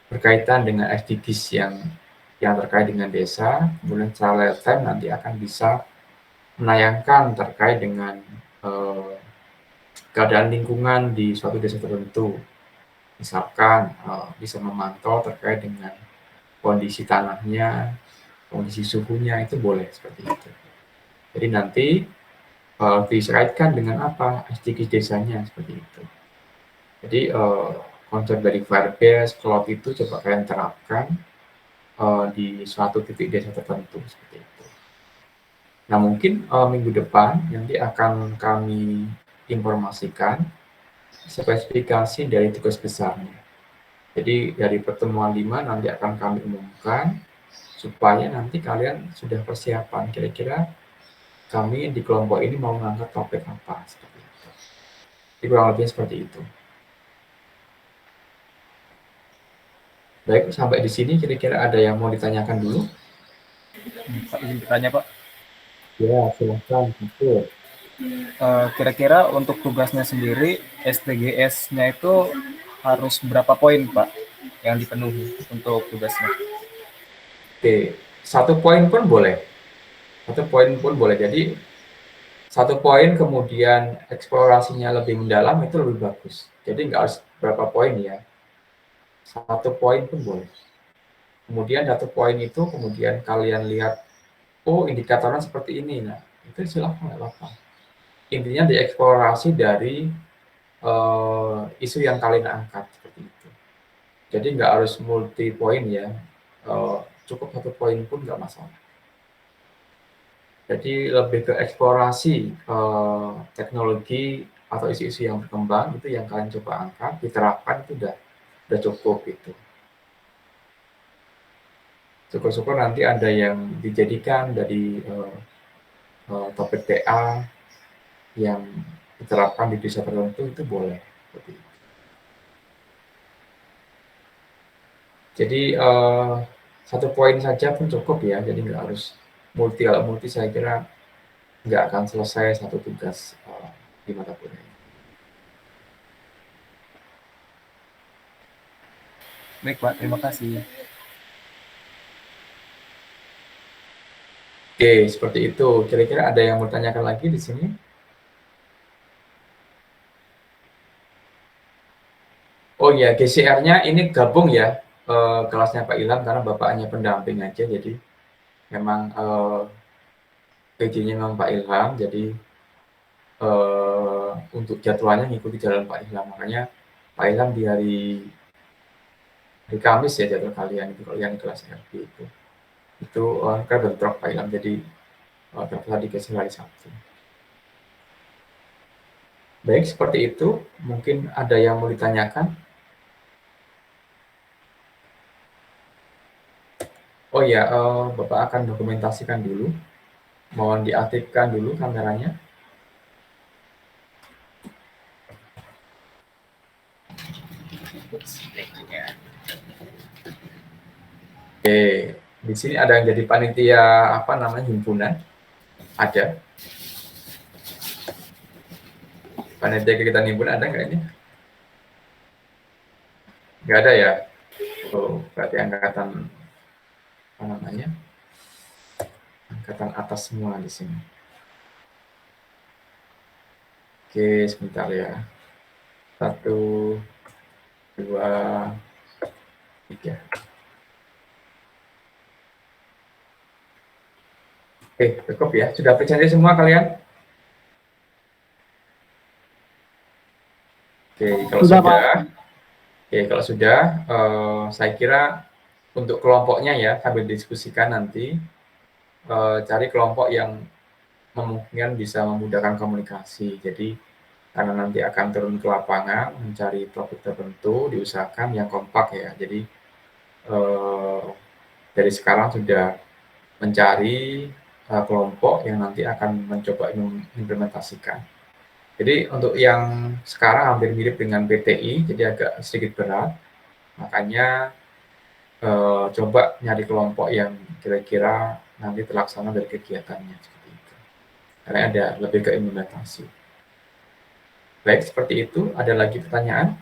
berkaitan dengan SDGs yang terkait dengan desa. Kemudian secara real time nanti akan bisa menayangkan terkait dengan keadaan lingkungan di suatu desa tertentu. Misalkan bisa memantau terkait dengan kondisi tanahnya, kondisi suhunya, itu boleh seperti itu. Jadi nanti dikaitkan dengan apa? SDGs desanya seperti itu. Jadi konsep dari Firebase, Cloud itu coba kalian terapkan di suatu titik desa tertentu seperti itu. Nah mungkin minggu depan nanti akan kami informasikan spesifikasi dari tugas besarnya. Jadi dari pertemuan 5 nanti akan kami umumkan supaya nanti kalian sudah persiapan kira-kira kami di kelompok ini mau mengangkat topik apa seperti itu. Jadi kurang lebih seperti itu. Baik, sampai di sini kira-kira ada yang mau ditanyakan dulu?
Pak, izin bertanya Pak.
Ya, silahkan. Betul.
Kira-kira untuk tugasnya sendiri, STGS-nya itu harus berapa poin Pak yang dipenuhi untuk tugasnya?
Oke, 1 poin pun boleh. 1 poin pun boleh. Jadi 1 poin kemudian eksplorasinya lebih mendalam itu lebih bagus. Jadi nggak harus berapa poin ya. 1 poin pun boleh. Kemudian 1 poin itu kemudian kalian lihat, oh indikatornya seperti ini. Nah, itu silahkan nggak apa-apa. Intinya dieksplorasi dari isu yang kalian angkat seperti itu. Jadi nggak harus multi poin ya. Cukup 1 poin pun nggak masalah. Jadi lebih ke eksplorasi teknologi atau isu-isu yang berkembang itu yang kalian coba angkat, diterapkan itu udah cukup gitu. Syukur-syukur nanti ada yang dijadikan dari topik TA yang diterapkan di desa tertentu itu boleh. Seperti itu. Jadi 1 poin saja pun cukup ya, jadi nggak harus multi. Kalau multi saya kira nggak akan selesai 1 tugas di mata kuliah.
Baik Pak, terima kasih.
Oke, seperti itu. Kira-kira ada yang mau tanyakan lagi di sini? Oh iya, GCR-nya ini gabung ya kelasnya Pak Ilham karena bapaknya pendamping aja, jadi memang PJ-nya memang Pak Ilham, jadi untuk jadwalnya ngikuti jalan Pak Ilham. Makanya Pak Ilham di hari Kamis ya jadwal kalian itu, kalian kelas RP itu kan bentrok Pak Ilham, jadi terpaksa dikasih hari Sabtu. Baik, seperti itu. Mungkin ada yang mau ditanyakan? Oh ya, Bapak akan dokumentasikan dulu. Mohon diaktifkan dulu kameranya. Oke, di sini ada yang jadi panitia apa namanya himpunan? Ada. Panitia kegiatan himpunan ada nggak ini? Nggak ada ya? Oh, berarti angkatan apa namanya? Angkatan atas semua di sini. Oke, sebentar ya. 1, 2, 3. Oke, cukup ya. Sudah presentasi semua kalian? Oke, kalau
Sudah,
sudah,
Pak.
kalau sudah, saya kira untuk kelompoknya ya sambil diskusikan nanti cari kelompok yang memungkinkan bisa memudahkan komunikasi. Jadi karena nanti akan turun ke lapangan mencari topik tertentu, diusahakan yang kompak ya. Jadi dari sekarang sudah mencari kelompok yang nanti akan mencoba mengimplementasikan. Jadi untuk yang sekarang hampir mirip dengan PTI, jadi agak sedikit berat. Makanya coba nyari kelompok yang kira-kira nanti terlaksana dari kegiatannya seperti itu. Karena ada lebih ke implementasi. Baik, seperti itu. Ada lagi pertanyaan?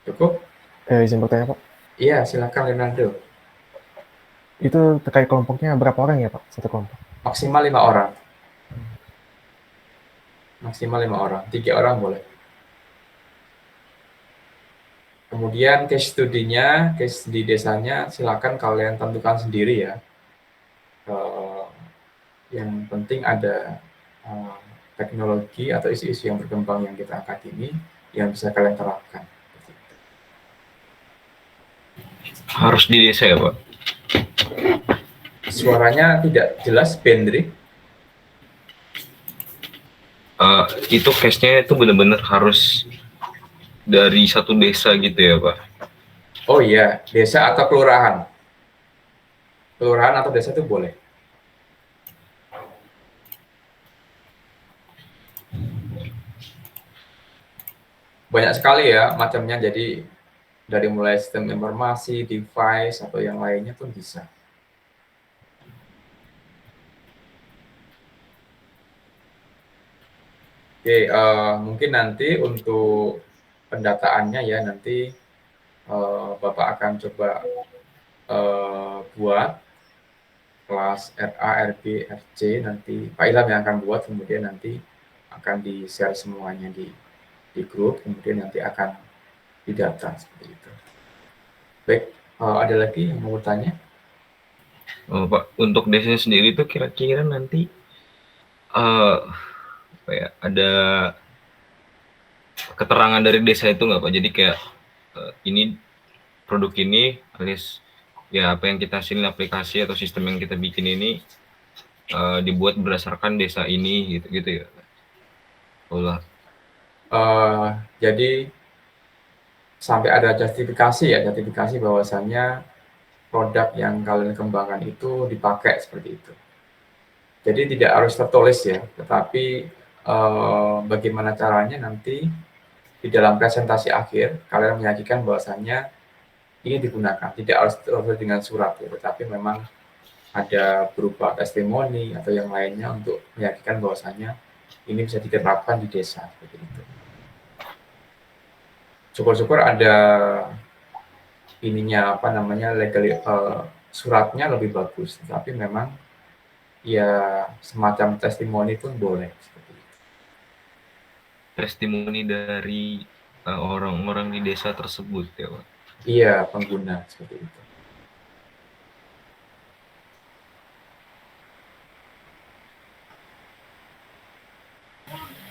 Cukup?
Izin bertanya Pak,
Iya, silakan Leonardo.
itu terkait kelompoknya berapa orang ya Pak, satu kelompok?
Maksimal 5 orang. Maksimal 5 orang. 3 orang boleh. Kemudian case study-nya, case di desanya silakan kalian tentukan sendiri ya. Yang penting ada teknologi atau isu-isu yang berkembang yang kita angkat ini yang bisa kalian terapkan.
Harus di desa ya, Pak?
Suaranya tidak jelas, Bendri.
Itu case-nya itu benar-benar harus dari satu desa gitu ya, Pak?
Oh iya, desa atau kelurahan. Kelurahan atau desa itu boleh. Banyak sekali ya macamnya, jadi dari mulai sistem informasi, device, atau yang lainnya pun bisa. Oke, mungkin nanti untuk pendataannya ya, nanti Bapak akan coba buat kelas RA, RB, RC, nanti Pak Ilham yang akan buat, kemudian nanti akan di-share semuanya di grup, kemudian nanti akan didata seperti itu. Baik, ada lagi yang mau bertanya?
Pak, untuk desanya sendiri itu kira-kira nanti apa ya, ada keterangan dari desa itu nggak Pak? Jadi kayak ini produk ini alias ya apa yang kita hasilin aplikasi atau sistem yang kita bikin ini dibuat berdasarkan desa ini gitu ya. Allah.
Jadi sampai ada justifikasi bahwasannya produk yang kalian kembangkan itu dipakai seperti itu. Jadi tidak harus tertulis ya, tetapi bagaimana caranya nanti di dalam presentasi akhir kalian menyajikan bahwasannya ini digunakan, tidak harus tertulis dengan surat ya, tetapi memang ada berupa testimoni atau yang lainnya untuk menyajikan bahwasannya ini bisa diterapkan di desa seperti itu. Syukur-syukur ada ininya apa namanya suratnya lebih bagus, tapi memang ya semacam testimoni pun boleh seperti itu.
Testimoni dari orang-orang di desa tersebut ya Pak?
Iya, pengguna seperti itu.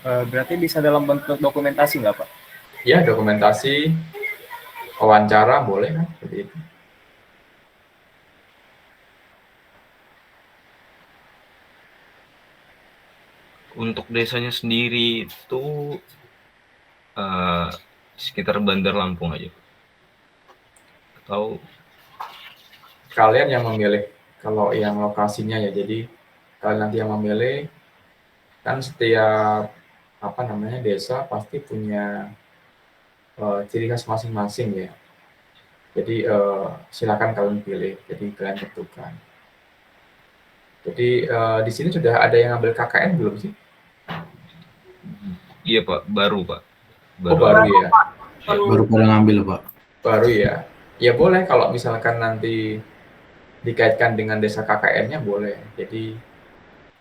Berarti bisa dalam bentuk dokumentasi nggak, Pak?
Ya, dokumentasi, wawancara boleh kan, seperti itu.
Untuk desanya sendiri itu sekitar Bandar Lampung aja, atau
kalian yang memilih kalau yang lokasinya ya, jadi kalian nanti yang memilih, kan setiap apa namanya desa pasti punya ciri khas masing-masing ya. Jadi silakan kalian pilih, jadi kalian tentukan. Jadi di sini sudah ada yang ambil KKN belum sih?
Iya Pak, baru Pak.
Baru ya.
Baru pada ngambil Pak.
Baru ya. Ya boleh kalau misalkan nanti dikaitkan dengan desa KKN-nya boleh. Jadi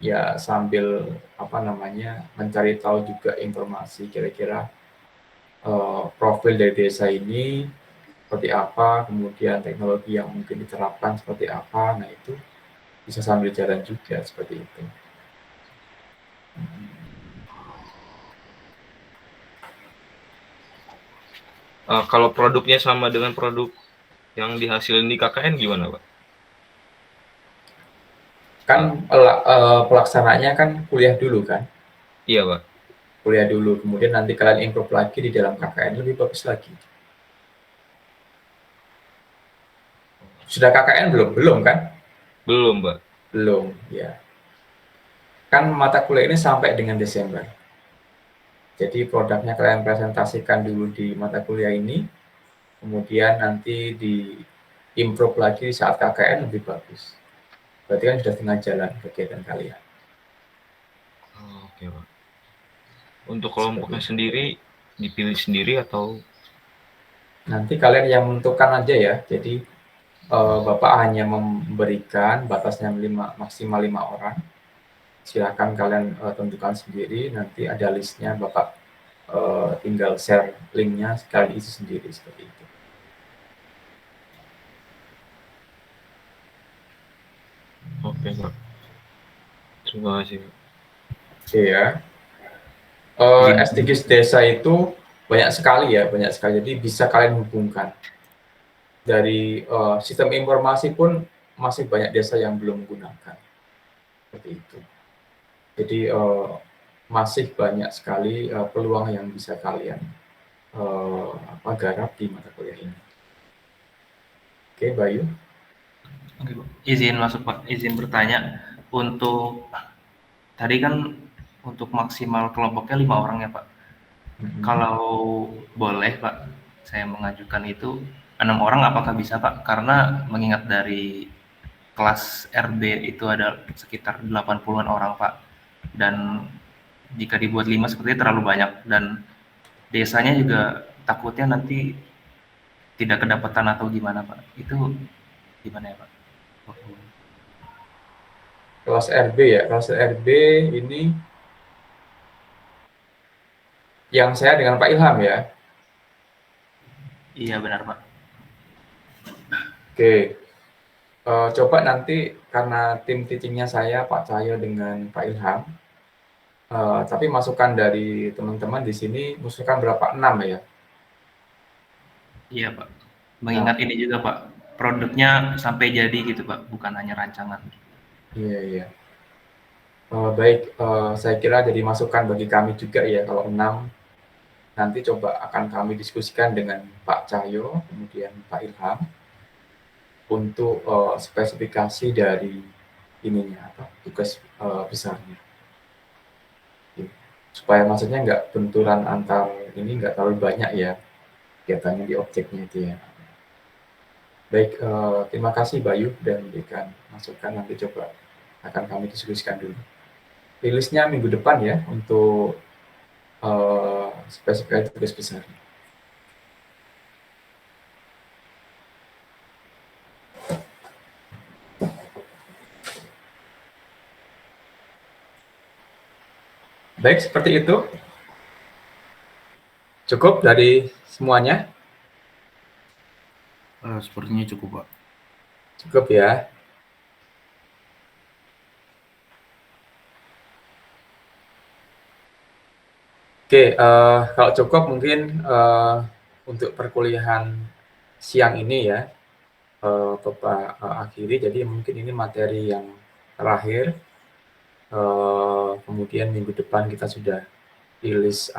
ya sambil apa namanya mencari tahu juga informasi kira-kira profil dari desa ini seperti apa, kemudian teknologi yang mungkin diterapkan seperti apa. Nah itu bisa sambil jalan juga seperti itu.
Kalau produknya sama dengan produk yang dihasilin di KKN gimana Pak?
Kan pelaksananya kan kuliah dulu kan?
Iya Pak.
Kuliah dulu, kemudian nanti kalian improve lagi di dalam KKN lebih bagus lagi. Sudah KKN belum? Belum kan?
Belum Pak.
Belum, ya. Kan mata kuliah ini sampai dengan Desember. Jadi produknya kalian presentasikan dulu di mata kuliah ini, kemudian nanti di improve lagi saat KKN lebih bagus. Berarti kan sudah setengah jalan kegiatan kalian.
Oke Pak. Untuk kelompoknya sendiri dipilih sendiri atau?
Nanti kalian yang menentukan aja ya. Jadi Bapak hanya memberikan batasnya maksimal 5 orang. Silakan kalian tentukan sendiri, nanti ada listnya, Bapak tinggal share linknya, sekali isi sendiri seperti itu.
Oke Pak. Terima kasih.
Oke ya. SDGs desa itu banyak sekali ya, banyak sekali. Jadi bisa kalian hubungkan. Dari sistem informasi pun masih banyak desa yang belum menggunakan. Seperti itu. Jadi masih banyak sekali peluang yang bisa kalian garap di mata kuliah ini. Oke, Bayu.
Oke, Pak. Izin masuk, Pak. Izin bertanya. Untuk tadi kan untuk maksimal kelompoknya 5 orang ya, Pak. Kalau boleh, Pak, saya mengajukan itu 6 orang apakah bisa, Pak? Karena mengingat dari kelas RB itu ada sekitar 80-an orang, Pak. Dan jika dibuat 5 sepertinya terlalu banyak dan desanya juga takutnya nanti tidak kedapatan atau gimana, Pak. Itu gimana ya, Pak?
Kelas RB ya, kelas RB ini yang saya dengan Pak Ilham ya.
Iya benar, Pak.
Oke, coba nanti karena tim teachingnya saya Pak Cahyo dengan Pak Ilham, tapi masukan dari teman-teman di sini usulkan berapa? 6 ya?
Iya, Pak. Mengingat ini juga, Pak, produknya sampai jadi gitu, Pak, bukan hanya rancangan.
Iya, iya. Baik, saya kira jadi masukan bagi kami juga ya kalau 6. Nanti coba akan kami diskusikan dengan Pak Cahyo, kemudian Pak Ilham, untuk spesifikasi dari ininya, tugas besarnya. Supaya maksudnya nggak benturan antar ini, nggak terlalu banyak ya kegiatannya di objeknya itu ya. Baik, terima kasih Bayu dan memberikan masukan, nanti coba akan kami diskusikan dulu. Rilisnya minggu depan ya untuk spesifikasi tugas besar. Baik, seperti itu. Cukup dari semuanya?
Sepertinya cukup, Pak.
Cukup ya. Oke, kalau cukup mungkin untuk perkuliahan siang ini ya, Bapak akhiri. Jadi mungkin ini materi yang terakhir. Kemudian minggu depan kita sudah rilis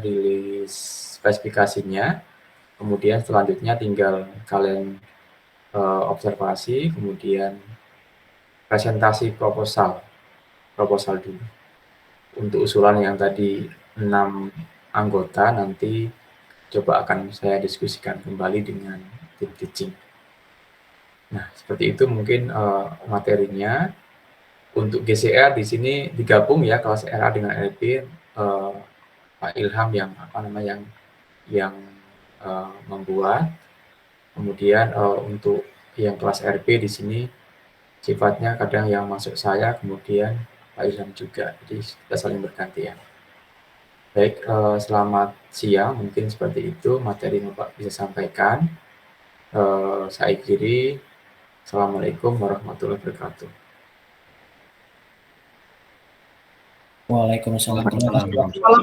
rilis spesifikasinya. Kemudian selanjutnya tinggal kalian observasi, kemudian presentasi proposal dulu. Untuk usulan yang tadi 6 anggota nanti coba akan saya diskusikan kembali dengan tim teaching. Nah, seperti itu mungkin materinya. Untuk GCR di sini digabung ya kelas RA dengan LP, Pak Ilham yang membuat. Kemudian untuk yang kelas RP di sini sifatnya kadang yang masuk saya, kemudian Pak Ilham juga. Jadi kita saling bergantian. Baik, selamat siang. Mungkin seperti itu materi yang Bapak bisa sampaikan. Saya akhiri. Assalamualaikum warahmatullahi wabarakatuh.
Waalaikumsalam warahmatullahi wabarakatuh.